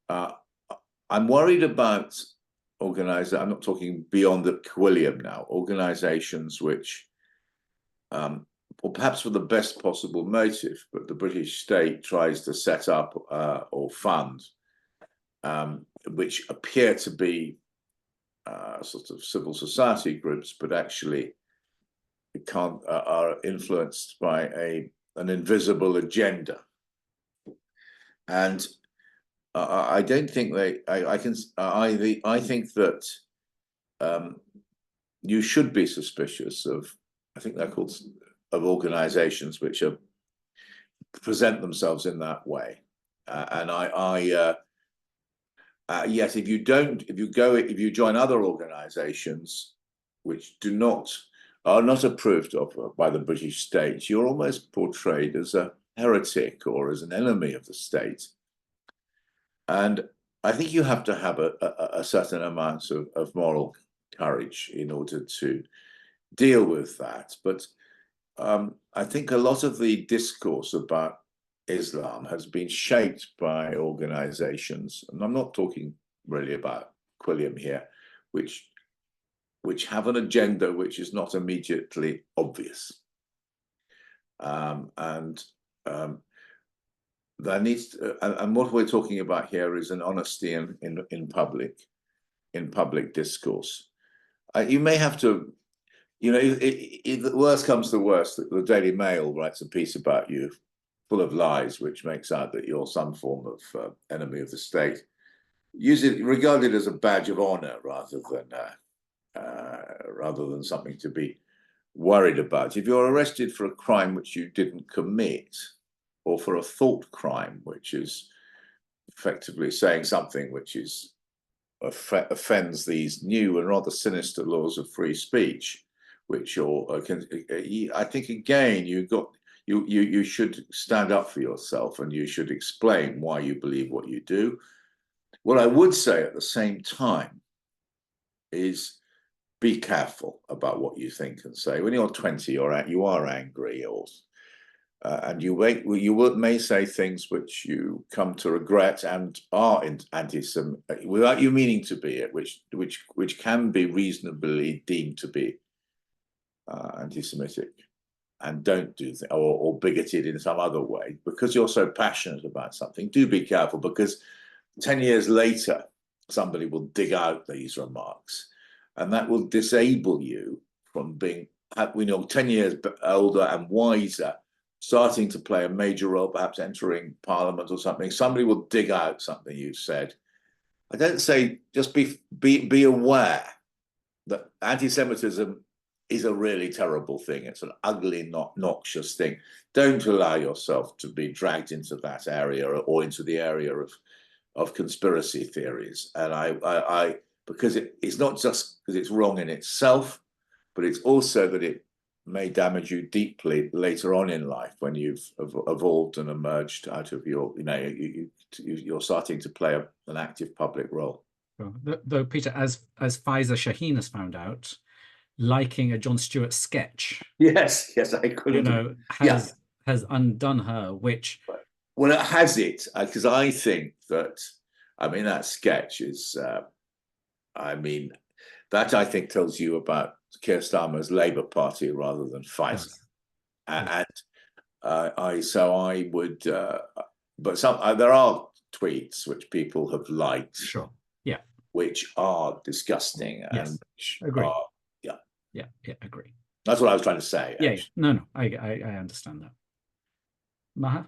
I'm worried about organizations. I'm not talking beyond the Quilliam now. Organizations which, or perhaps for the best possible motive, but the British state tries to set up or fund, which appear to be sort of civil society groups, but actually are influenced by an invisible agenda. And I don't think I think that you should be suspicious of, I think they're called, of organizations which present themselves in that way. And yes, if you join other organizations which are not approved of by the British state, you're almost portrayed as a heretic or as an enemy of the state. And I think you have to have a certain amount of moral courage in order to deal with that. But I think a lot of the discourse about Islam has been shaped by organizations, and I'm not talking really about Quilliam here, which have an agenda which is not immediately obvious. There needs to, and what we're talking about here is an honesty in public discourse. You may have to, if the worst comes to worst, the Daily Mail writes a piece about you full of lies, which makes out that you're some form of enemy of the state. Regard it as a badge of honor rather than something to be worried about. If you're arrested for a crime which you didn't commit, or for a thought crime, which is effectively saying something which offends these new and rather sinister laws of free speech, which I think again you should stand up for yourself and you should explain why you believe what you do. What I would say at the same time is be careful about what you think and say. When you're 20, you are angry, and you may say things which you come to regret and are anti-Semitic without you meaning to be it, which can be reasonably deemed to be anti-Semitic, and don't do or bigoted in some other way because you're so passionate about something. Do be careful, because 10 years later somebody will dig out these remarks, and that will disable you from being, 10 years older and wiser, starting to play a major role, perhaps entering Parliament or something. Somebody will dig out something you've said. I don't say, just be aware that anti-Semitism is a really terrible thing. It's an ugly, noxious thing. Don't allow yourself to be dragged into that area or into the area of conspiracy theories. And because it's not just because it's wrong in itself, but it's also that it may damage you deeply later on in life when you've evolved and emerged out of you're starting to play an active public role. Though, Peter, as Faiza Shaheen has found out, liking a Jon Stewart sketch, yes, I couldn't, has undone her. Which, well, it has it, because I think that, that sketch is, that I think tells you about Keir Starmer's Labour Party rather than Faiza. Yes. And I would, but there are tweets which people have liked, sure, yeah, which are disgusting, yes, and which agree. Yeah, agree. That's what I was trying to say. Yeah, no, I understand that. Maha?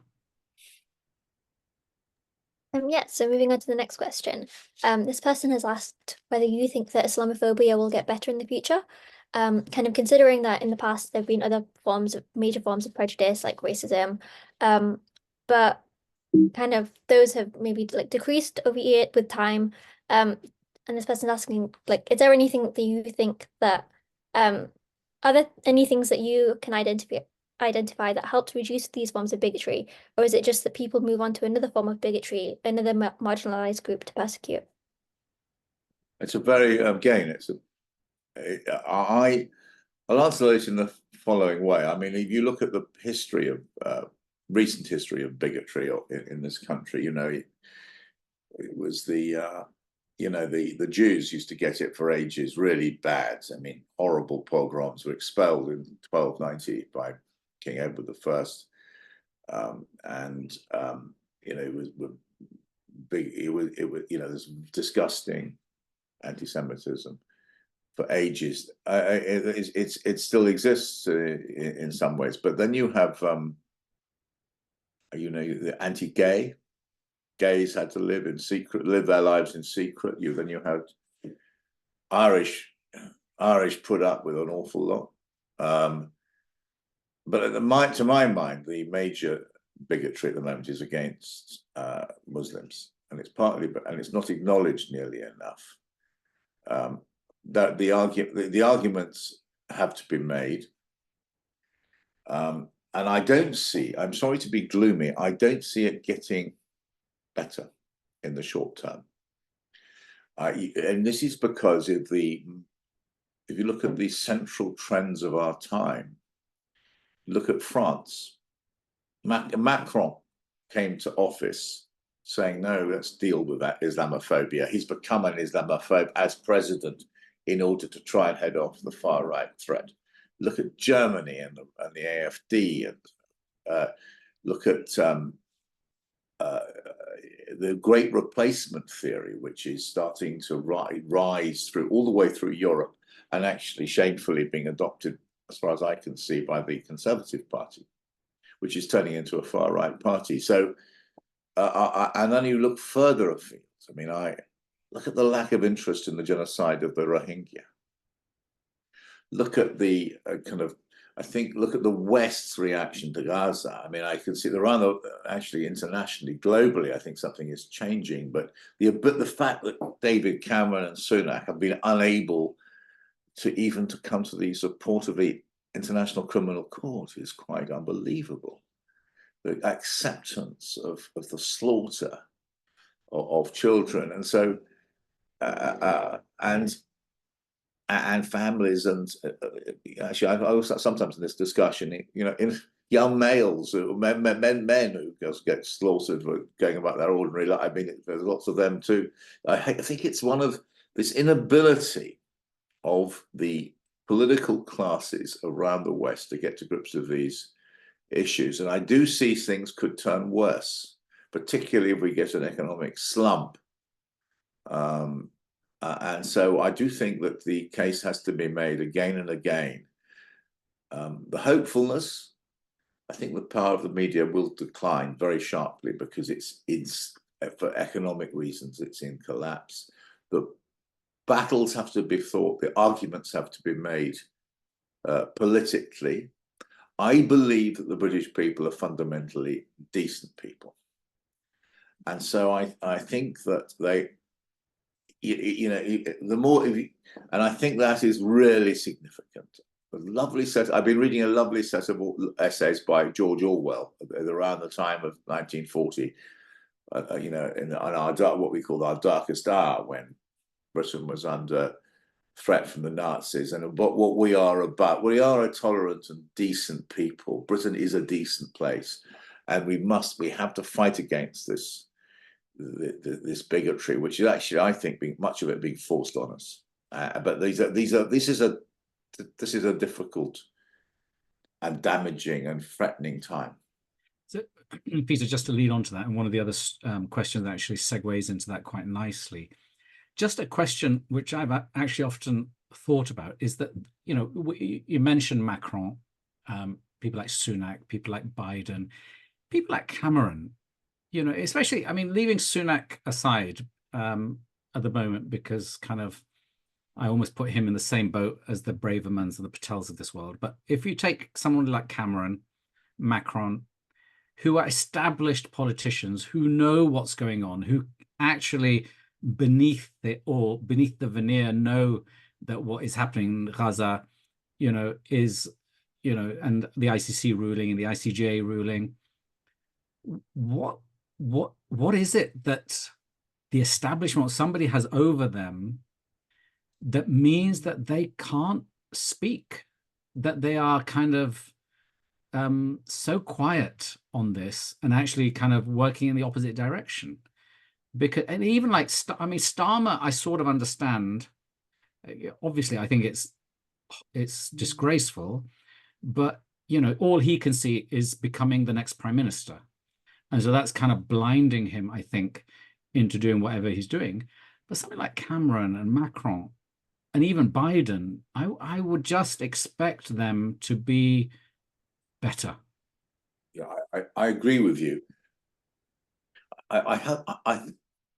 So moving on to the next question. This person has asked whether you think that Islamophobia will get better in the future. Kind of considering that in the past there have been other major forms of prejudice like racism, but kind of those have maybe decreased over with time. And this person's asking, is there anything that you think that are there any things that you can identify that helps reduce these forms of bigotry, or is it just that people move on to another form of bigotry, another marginalized group to persecute? It's a very I'll answer it in the following way. If you look at the history of recent history of bigotry in this country, it was the Jews used to get it for ages really bad. Horrible pogroms, were expelled in 1290 by King Edward I, it was big. It was this disgusting anti-Semitism for ages. It still exists in some ways, but then you have, the anti-gay. Gays had to live in secret, live their lives in secret. Then you had Irish put up with an awful lot. But to my mind, the major bigotry at the moment is against Muslims, and it's not acknowledged nearly enough. That the arguments have to be made, and I'm sorry to be gloomy, I don't see it getting better in the short term. And this is because if you look at the central trends of our time, look at France. Macron came to office saying, no, let's deal with that Islamophobia. He's become an Islamophobe as president in order to try and head off the far right threat. Look at Germany and the AfD, and look at the Great Replacement theory, which is starting to rise through all the way through Europe, and actually shamefully being adopted, as far as I can see, by the Conservative Party, which is turning into a far right party. So, and then you look further afield. I mean, look at the lack of interest in the genocide of the Rohingya. Look at the look at the West's reaction to Gaza. I mean, I can see actually internationally, globally, I think something is changing. But the fact that David Cameron and Sunak have been unable to come to the support of the International Criminal Court is quite unbelievable. The acceptance of the slaughter of children, and so and families, and actually, I was sometimes in this discussion, in young males, men who just get slaughtered for going about their ordinary life. I mean, there's lots of them too. I think it's one of this inability of the political classes around the West to get to grips with these issues, and I do see things could turn worse, particularly if we get an economic slump. And so I do think that the case has to be made again and again. The hopefulness, I think the power of the media will decline very sharply because it's for economic reasons, it's in collapse. The battles have to be fought, the arguments have to be made politically. I believe that the British people are fundamentally decent people. And so I think that and I think that is really significant. I've been reading a lovely set of essays by George Orwell around the time of 1940, in what we call our darkest hour, when Britain was under threat from the Nazis, and what we are about. We are a tolerant and decent people. Britain is a decent place, and we have to fight against this bigotry, which is actually, I think, much of it being forced on us. But this is a difficult and damaging and threatening time. So, Peter, just to lead on to that, and one of the other questions actually segues into that quite nicely. Just a question which I've actually often thought about is that, you mentioned Macron, people like Sunak, people like Biden, people like Cameron, especially, I mean, leaving Sunak aside at the moment, because I almost put him in the same boat as the Bravermans and the Patels of this world. But if you take someone like Cameron, Macron, who are established politicians who know what's going on, who actually beneath the veneer know that what is happening in Gaza, is, and the ICC ruling and the ICJ ruling, what is it that the establishment, somebody has over them, that means that they can't speak, that they are so quiet on this and actually working in the opposite direction? Because, and even like, Starmer, I sort of understand. Obviously, I think it's disgraceful, but all he can see is becoming the next prime minister, and so that's blinding him, I think, into doing whatever he's doing. But something like Cameron and Macron and even Biden, I would just expect them to be better. Yeah, I agree with you.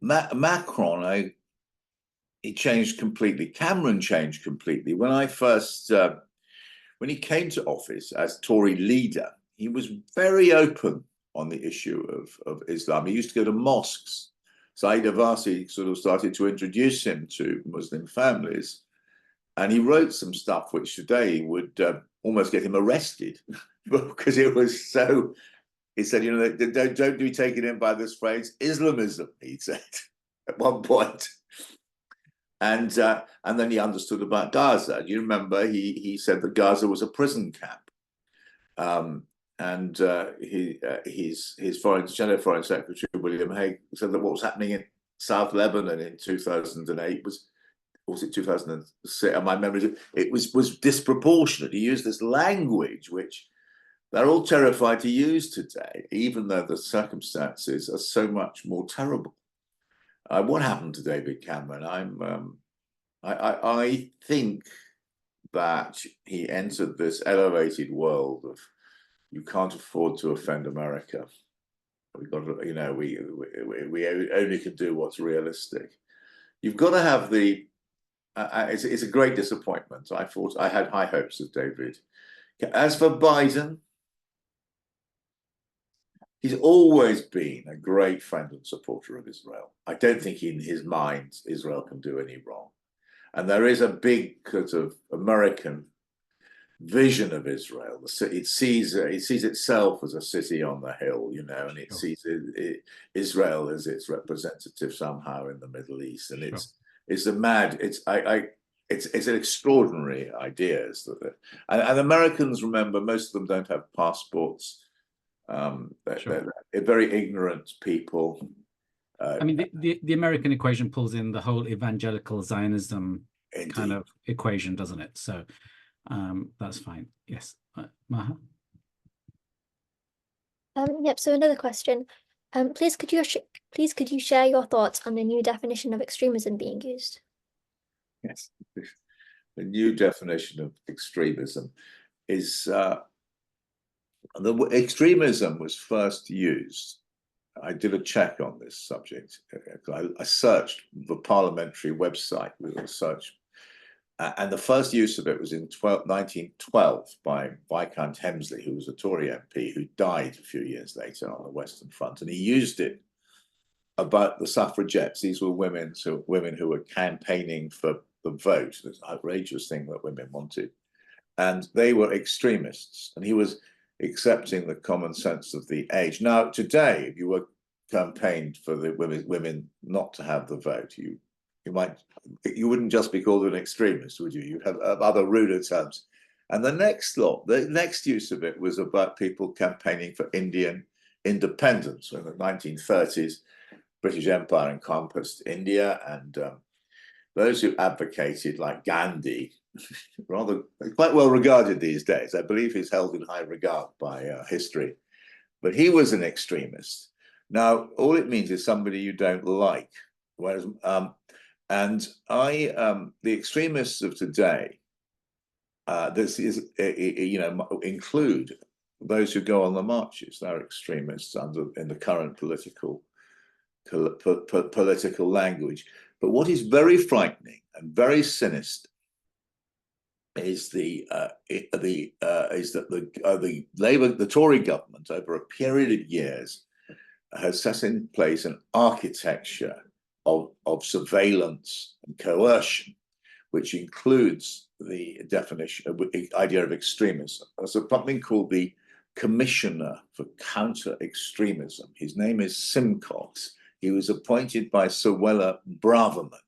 Macron, he changed completely. Cameron changed completely. When he came to office as Tory leader, he was very open on the issue of Islam. He used to go to mosques. Saeed Avasi sort of started to introduce him to Muslim families. And he wrote some stuff which today would almost get him arrested because it was so. He said, you know, don't be taken in by this phrase, Islamism, he said at one point. And then he understood about Gaza. You remember he said that Gaza was a prison camp. His shadow foreign secretary, William Hague, said that what was happening in South Lebanon in 2008 was it 2006? My memory, it was disproportionate. He used this language which they're all terrified to use today, even though the circumstances are so much more terrible. What happened to David Cameron? I think that he entered this elevated world of you can't afford to offend America. We've got to, you know, we only can do what's realistic. You've got to have the. It's a great disappointment. I had high hopes of David. As for Biden, he's always been a great friend and supporter of Israel. I don't think in his mind Israel can do any wrong. And there is a big sort of American vision of Israel. It sees itself as a city on the hill, you know, and it sees Israel as its representative somehow in the Middle East. And it's an extraordinary idea. And Americans, remember, most of them don't have passports. They're very ignorant people. I mean, the American equation pulls in the whole evangelical Zionism Indeed. kind of equation, doesn't it? So that's fine. Yes, Maha. Yep. So another question. Please could you share your thoughts on the new definition of extremism being used? Yes, the new definition of extremism is the extremism was first used. I did a check on this subject. I searched the parliamentary website with a search, and the first use of it was in 1912 by Viscount Hemsley, who was a Tory MP who died a few years later on the Western Front, and he used it about the suffragettes. These were women who were campaigning for the vote, this outrageous thing that women wanted, and they were extremists, and he was accepting the common sense of the age. Now, today, if you were campaigned for the women not to have the vote, you wouldn't just be called an extremist, would you? You'd have other ruder terms. And the next use of it was about people campaigning for Indian independence. In the 1930s, British Empire encompassed India, and those who advocated, like Gandhi, quite well regarded these days. I believe he's held in high regard by history, but he was an extremist. Now, all it means is somebody you don't like. Whereas, the extremists of today, include those who go on the marches. They're extremists in the current political language. But what is very frightening and very sinister is that the Tory government, over a period of years, has set in place an architecture of surveillance and coercion, which includes the definition, the idea of extremism. There's something called the Commissioner for Counter-Extremism. His name is Simcox. He was appointed by Sir Weller Braverman.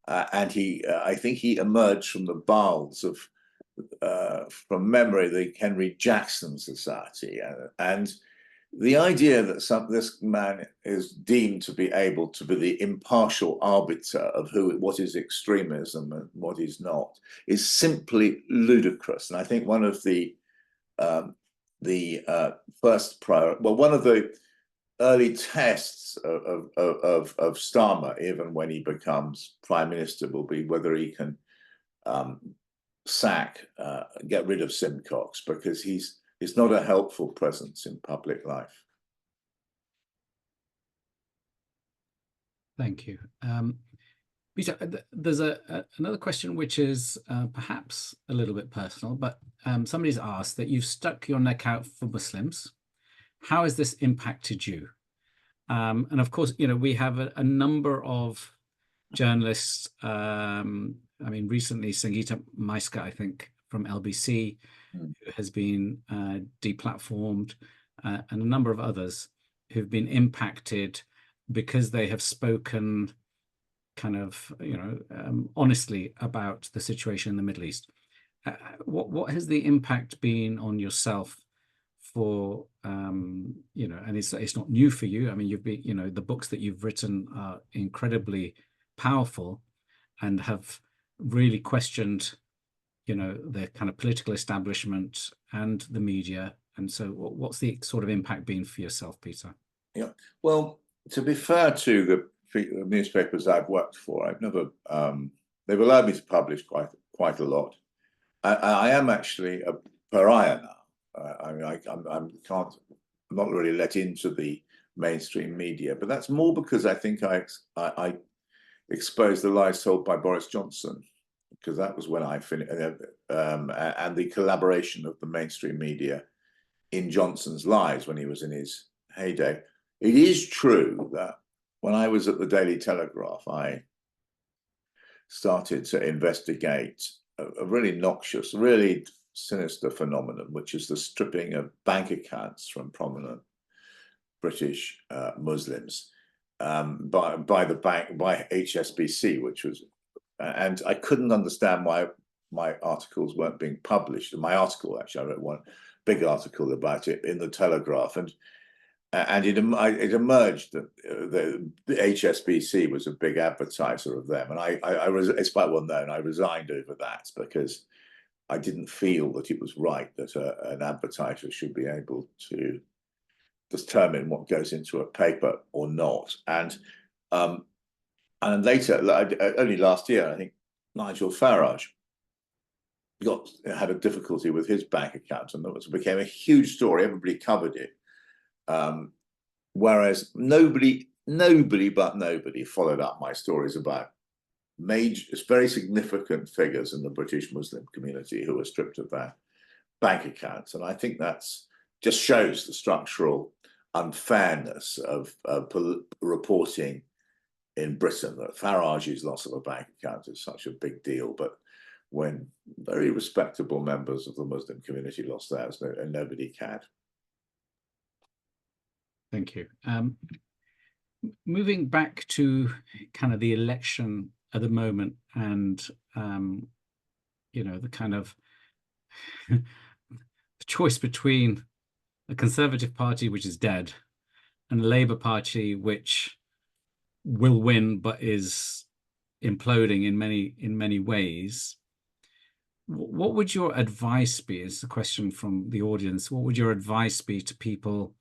And I think he emerged from the bowels of, from memory, the Henry Jackson Society. And the idea that this man is deemed to be able to be the impartial arbiter of what is extremism and what is not is simply ludicrous. And I think one of the early tests of Starmer, even when he becomes prime minister, will be whether he can get rid of Simcox, because he's not a helpful presence in public life. Thank you. Peter, there's another question which is perhaps a little bit personal, but somebody's asked that you've stuck your neck out for Muslims. How has this impacted you? And of course, we have a number of journalists. I mean, recently, Sangeeta Maiska, I think, from LBC, who has been deplatformed, and a number of others who've been impacted because they have spoken kind of, honestly about the situation in the Middle East. What has the impact been on yourself for, and it's not new for you. I mean, you've been, the books that you've written are incredibly powerful and have really questioned, the kind of political establishment and the media. And so what's the sort of impact been for yourself, Peter? Yeah, well, to be fair to the newspapers I've worked for, I've never, they've allowed me to publish quite a lot. I am actually a pariah now. I'm not really let into the mainstream media, but that's more because I think I exposed the lies told by Boris Johnson, because that was when I finished, and the collaboration of the mainstream media in Johnson's lies when he was in his heyday. It is true that when I was at the Daily Telegraph, I started to investigate a really noxious, really sinister phenomenon, which is the stripping of bank accounts from prominent British Muslims by HSBC, which was, and I couldn't understand why my articles weren't being published. My article, actually, I wrote one big article about it in the Telegraph, and it emerged that the HSBC was a big advertiser of them, and it's quite well known. I resigned over that because I didn't feel that it was right that an advertiser should be able to determine what goes into a paper or not. And later, only last year, I think Nigel Farage had a difficulty with his bank account, and that became a huge story. Everybody covered it. Whereas nobody followed up my stories about very significant figures in the British Muslim community who were stripped of their bank accounts. And I think that's just shows the structural unfairness of reporting in Britain, that Farage's loss of a bank account is such a big deal, but when very respectable members of the Muslim community lost theirs, and nobody cared. Thank you. Moving back to kind of the election at the moment, and the kind of the choice between a Conservative Party which is dead and a Labour Party which will win but is imploding in many ways. What would your advice be? Is the question from the audience. What would your advice be to people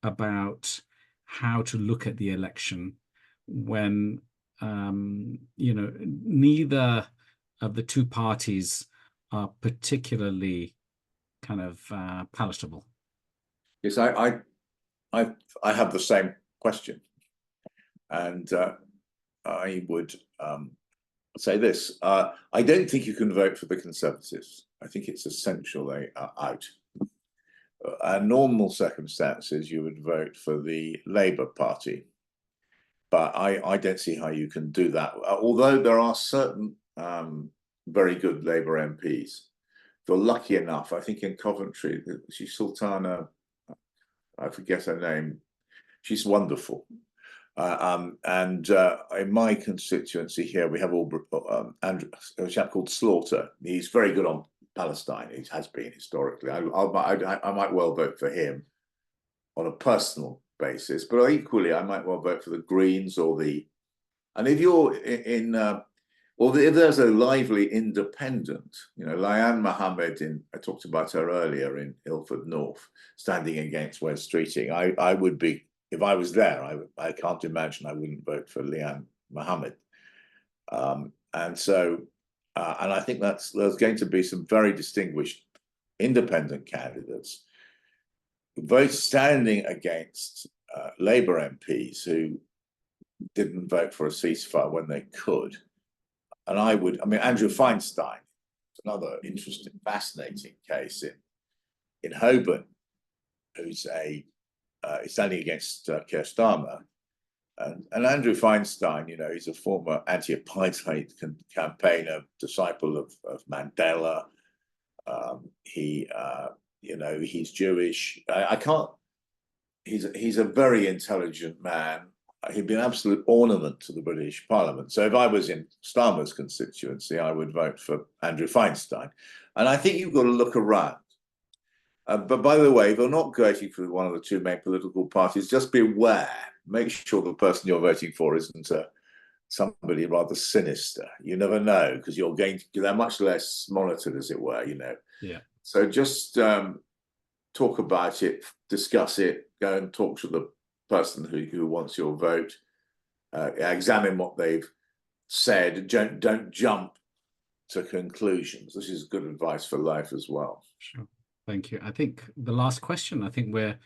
about how to look at the election when neither of the two parties are particularly kind of palatable? Yes, I have the same question, and I would say this: I don't think you can vote for the Conservatives. I think it's essential they are out. In normal circumstances, you would vote for the Labour Party, but I don't see how you can do that. Although there are certain very good Labour MPs, they're lucky enough. I think in Coventry, she's Sultana, I forget her name. She's wonderful. And in my constituency here, we have a chap called Slaughter. He's very good on Palestine. He has been historically. I might well vote for him on a personal basis, but equally, I might well vote for the Greens and if you're if there's a lively independent, Liane Mohammed, I talked about her earlier in Ilford North, standing against Wes Streeting, I would be if I was there, I can't imagine I wouldn't vote for Lian Mohammed. And so, and I think there's going to be some very distinguished independent candidates vote standing against Labour MPs who didn't vote for a ceasefire when they could. And I mean, Andrew Feinstein, another interesting, fascinating case in Holborn, who's standing against Keir Starmer. And Andrew Feinstein, you know, he's a former anti-apartheid campaigner, disciple of Mandela. You know, he's Jewish. He's a very intelligent man. He'd be an absolute ornament to the British Parliament. So if I was in Starmer's constituency, I would vote for Andrew Feinstein. And I think you've got to look around. But by the way, if you're not voting for one of the two main political parties, just be aware. Make sure the person you're voting for isn't somebody rather sinister. You never know, because they're much less monitored, as it were, you know. Yeah. So just talk about it, discuss it, go and talk to the person who wants your vote, examine what they've said, don't jump to conclusions. This is good advice for life as well. Sure. Thank you. I think the last question, I think we're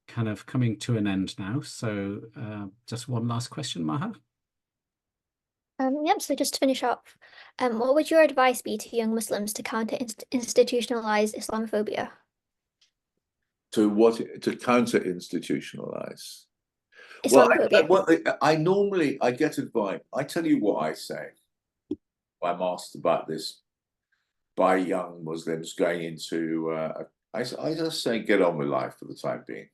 kind of coming to an end now. So just one last question, Maha. Yep, so just to finish off, what would your advice be to young Muslims to counter institutionalize Islamophobia? To counter institutionalize Islamophobia. Well, I get advice. I tell you what I say. I'm asked about this by young Muslims going into. I just say get on with life for the time being.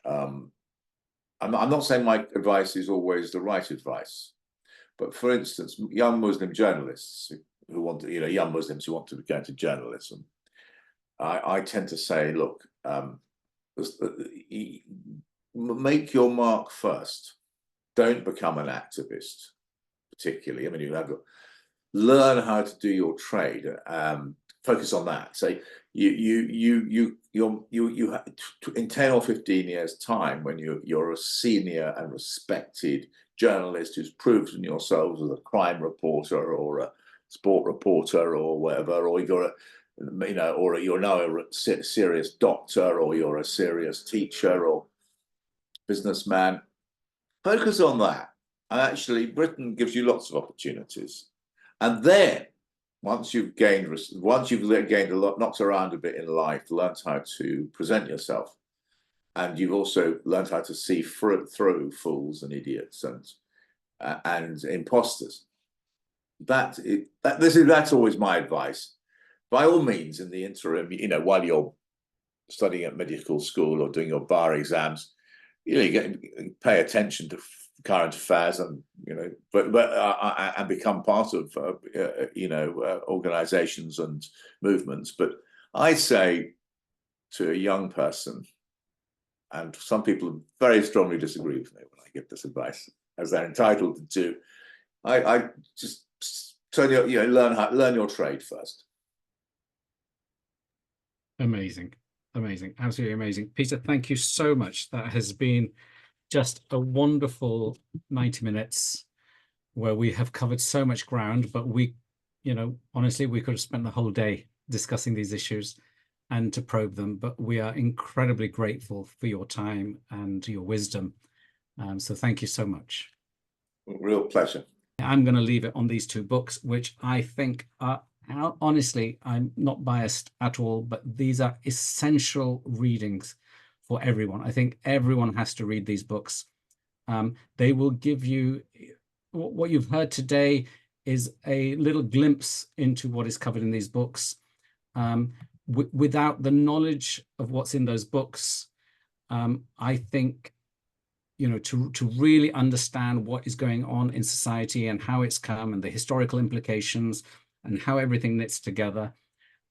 I'm not saying my advice is always the right advice, but for instance, young Muslim journalists who want to, young Muslims who want to go into journalism, I tend to say, look, make your mark first. Don't become an activist, particularly. I mean, you have to learn how to do your trade. Focus on that. Say you in 10 or 15 years' time, when you're a senior and respected journalist who's proven yourself as a crime reporter or a sport reporter or whatever, or you're or you're now a serious doctor, or you're a serious teacher or businessman. Focus on that. And actually, Britain gives you lots of opportunities. And then, once you've gained a lot, knocked around a bit in life, learned how to present yourself, and you've also learned how to see through fools and idiots and imposters. That's always my advice. By all means, in the interim, while you're studying at medical school or doing your bar exams, you pay attention to current affairs and and become part of organizations and movements. But I say to a young person, and some people very strongly disagree with me when I give this advice, as they're entitled to do, I just learn your trade first. Amazing, absolutely amazing, Peter. Thank you so much. That has been just a wonderful 90 minutes where we have covered so much ground, but honestly, we could have spent the whole day discussing these issues and to probe them, but we are incredibly grateful for your time and your wisdom. So thank you so much. Real pleasure. I'm going to leave it on these two books, which I think are, honestly, I'm not biased at all, but these are essential readings for everyone. I think everyone has to read these books. They will give you, what you've heard today is a little glimpse into what is covered in these books. Without the knowledge of what's in those books, I think, to really understand what is going on in society and how it's come and the historical implications and how everything knits together,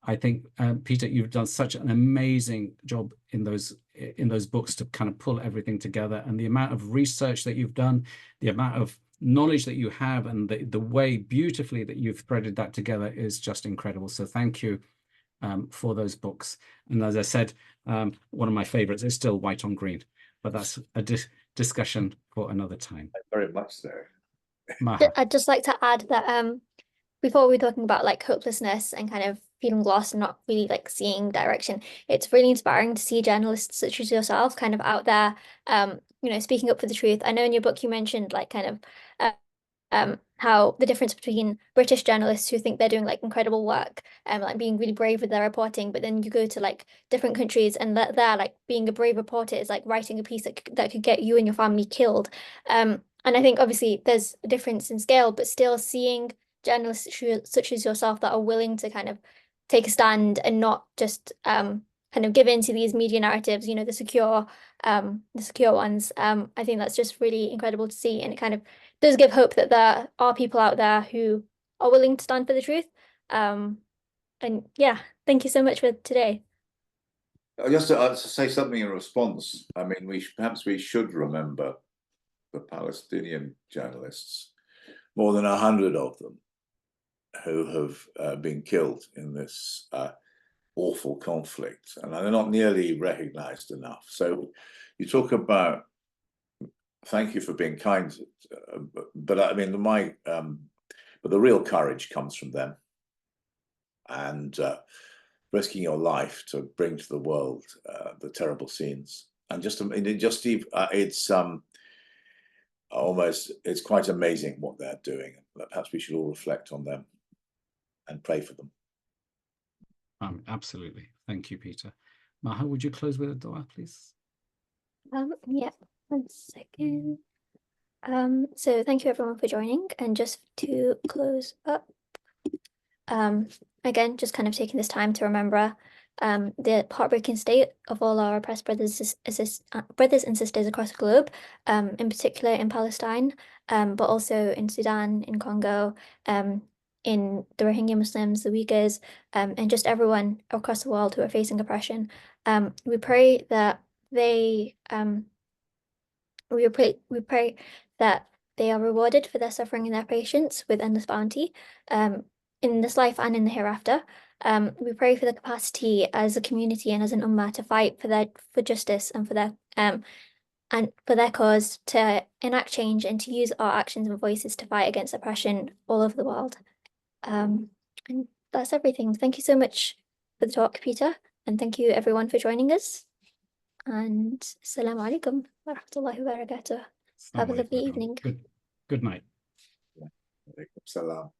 I think, Peter, you've done such an amazing job in those books to kind of pull everything together, and the amount of research that you've done, the amount of knowledge that you have, and the way beautifully that you've threaded that together is just incredible. So thank you for those books. And as I said, one of my favorites is still White on Green, but that's a discussion for another time. Very much so. Maha. I'd just like to add that before we were talking about like hopelessness and kind of feeling lost and not really like seeing direction, it's really inspiring to see journalists such as yourself kind of out there, speaking up for the truth. I know in your book you mentioned like kind of how the difference between British journalists who think they're doing like incredible work and like being really brave with their reporting, but then you go to like different countries and they're like being a brave reporter is like writing a piece that could get you and your family killed. And I think obviously there's a difference in scale, but still seeing journalists such as yourself that are willing to kind of take a stand and not just kind of give in to these media narratives, the secure ones. I think that's just really incredible to see, and it kind of does give hope that there are people out there who are willing to stand for the truth. And yeah, thank you so much for today. Just to say something in response, I mean, perhaps we should remember the Palestinian journalists, more than 100 of them, who have been killed in this awful conflict, and they're not nearly recognized enough. So you talk about, thank you for being kind, but I mean, but the real courage comes from them, and risking your life to bring to the world the terrible scenes, and it's quite amazing what they're doing. Perhaps we should all reflect on them and pray for them. Absolutely. Thank you, Peter. Maha, would you close with a dua, please? Yeah, 1 second. So thank you everyone for joining, and just to close up, again, just kind of taking this time to remember the heartbreaking state of all our oppressed brothers and sisters across the globe, in particular in Palestine, but also in Sudan, in Congo, in the Rohingya Muslims, the Uyghurs, and just everyone across the world who are facing oppression. We pray that we pray that they are rewarded for their suffering and their patience with endless bounty, in this life and in the hereafter. We pray for the capacity as a community and as an ummah to fight for justice and for their cause, to enact change and to use our actions and voices to fight against oppression all over the world. And that's everything. Thank you so much for the talk, Peter, and thank you everyone for joining us. And assalamu alaikum wa rahmatullahi wa barakatuh. Have a lovely evening. Good night. Salam.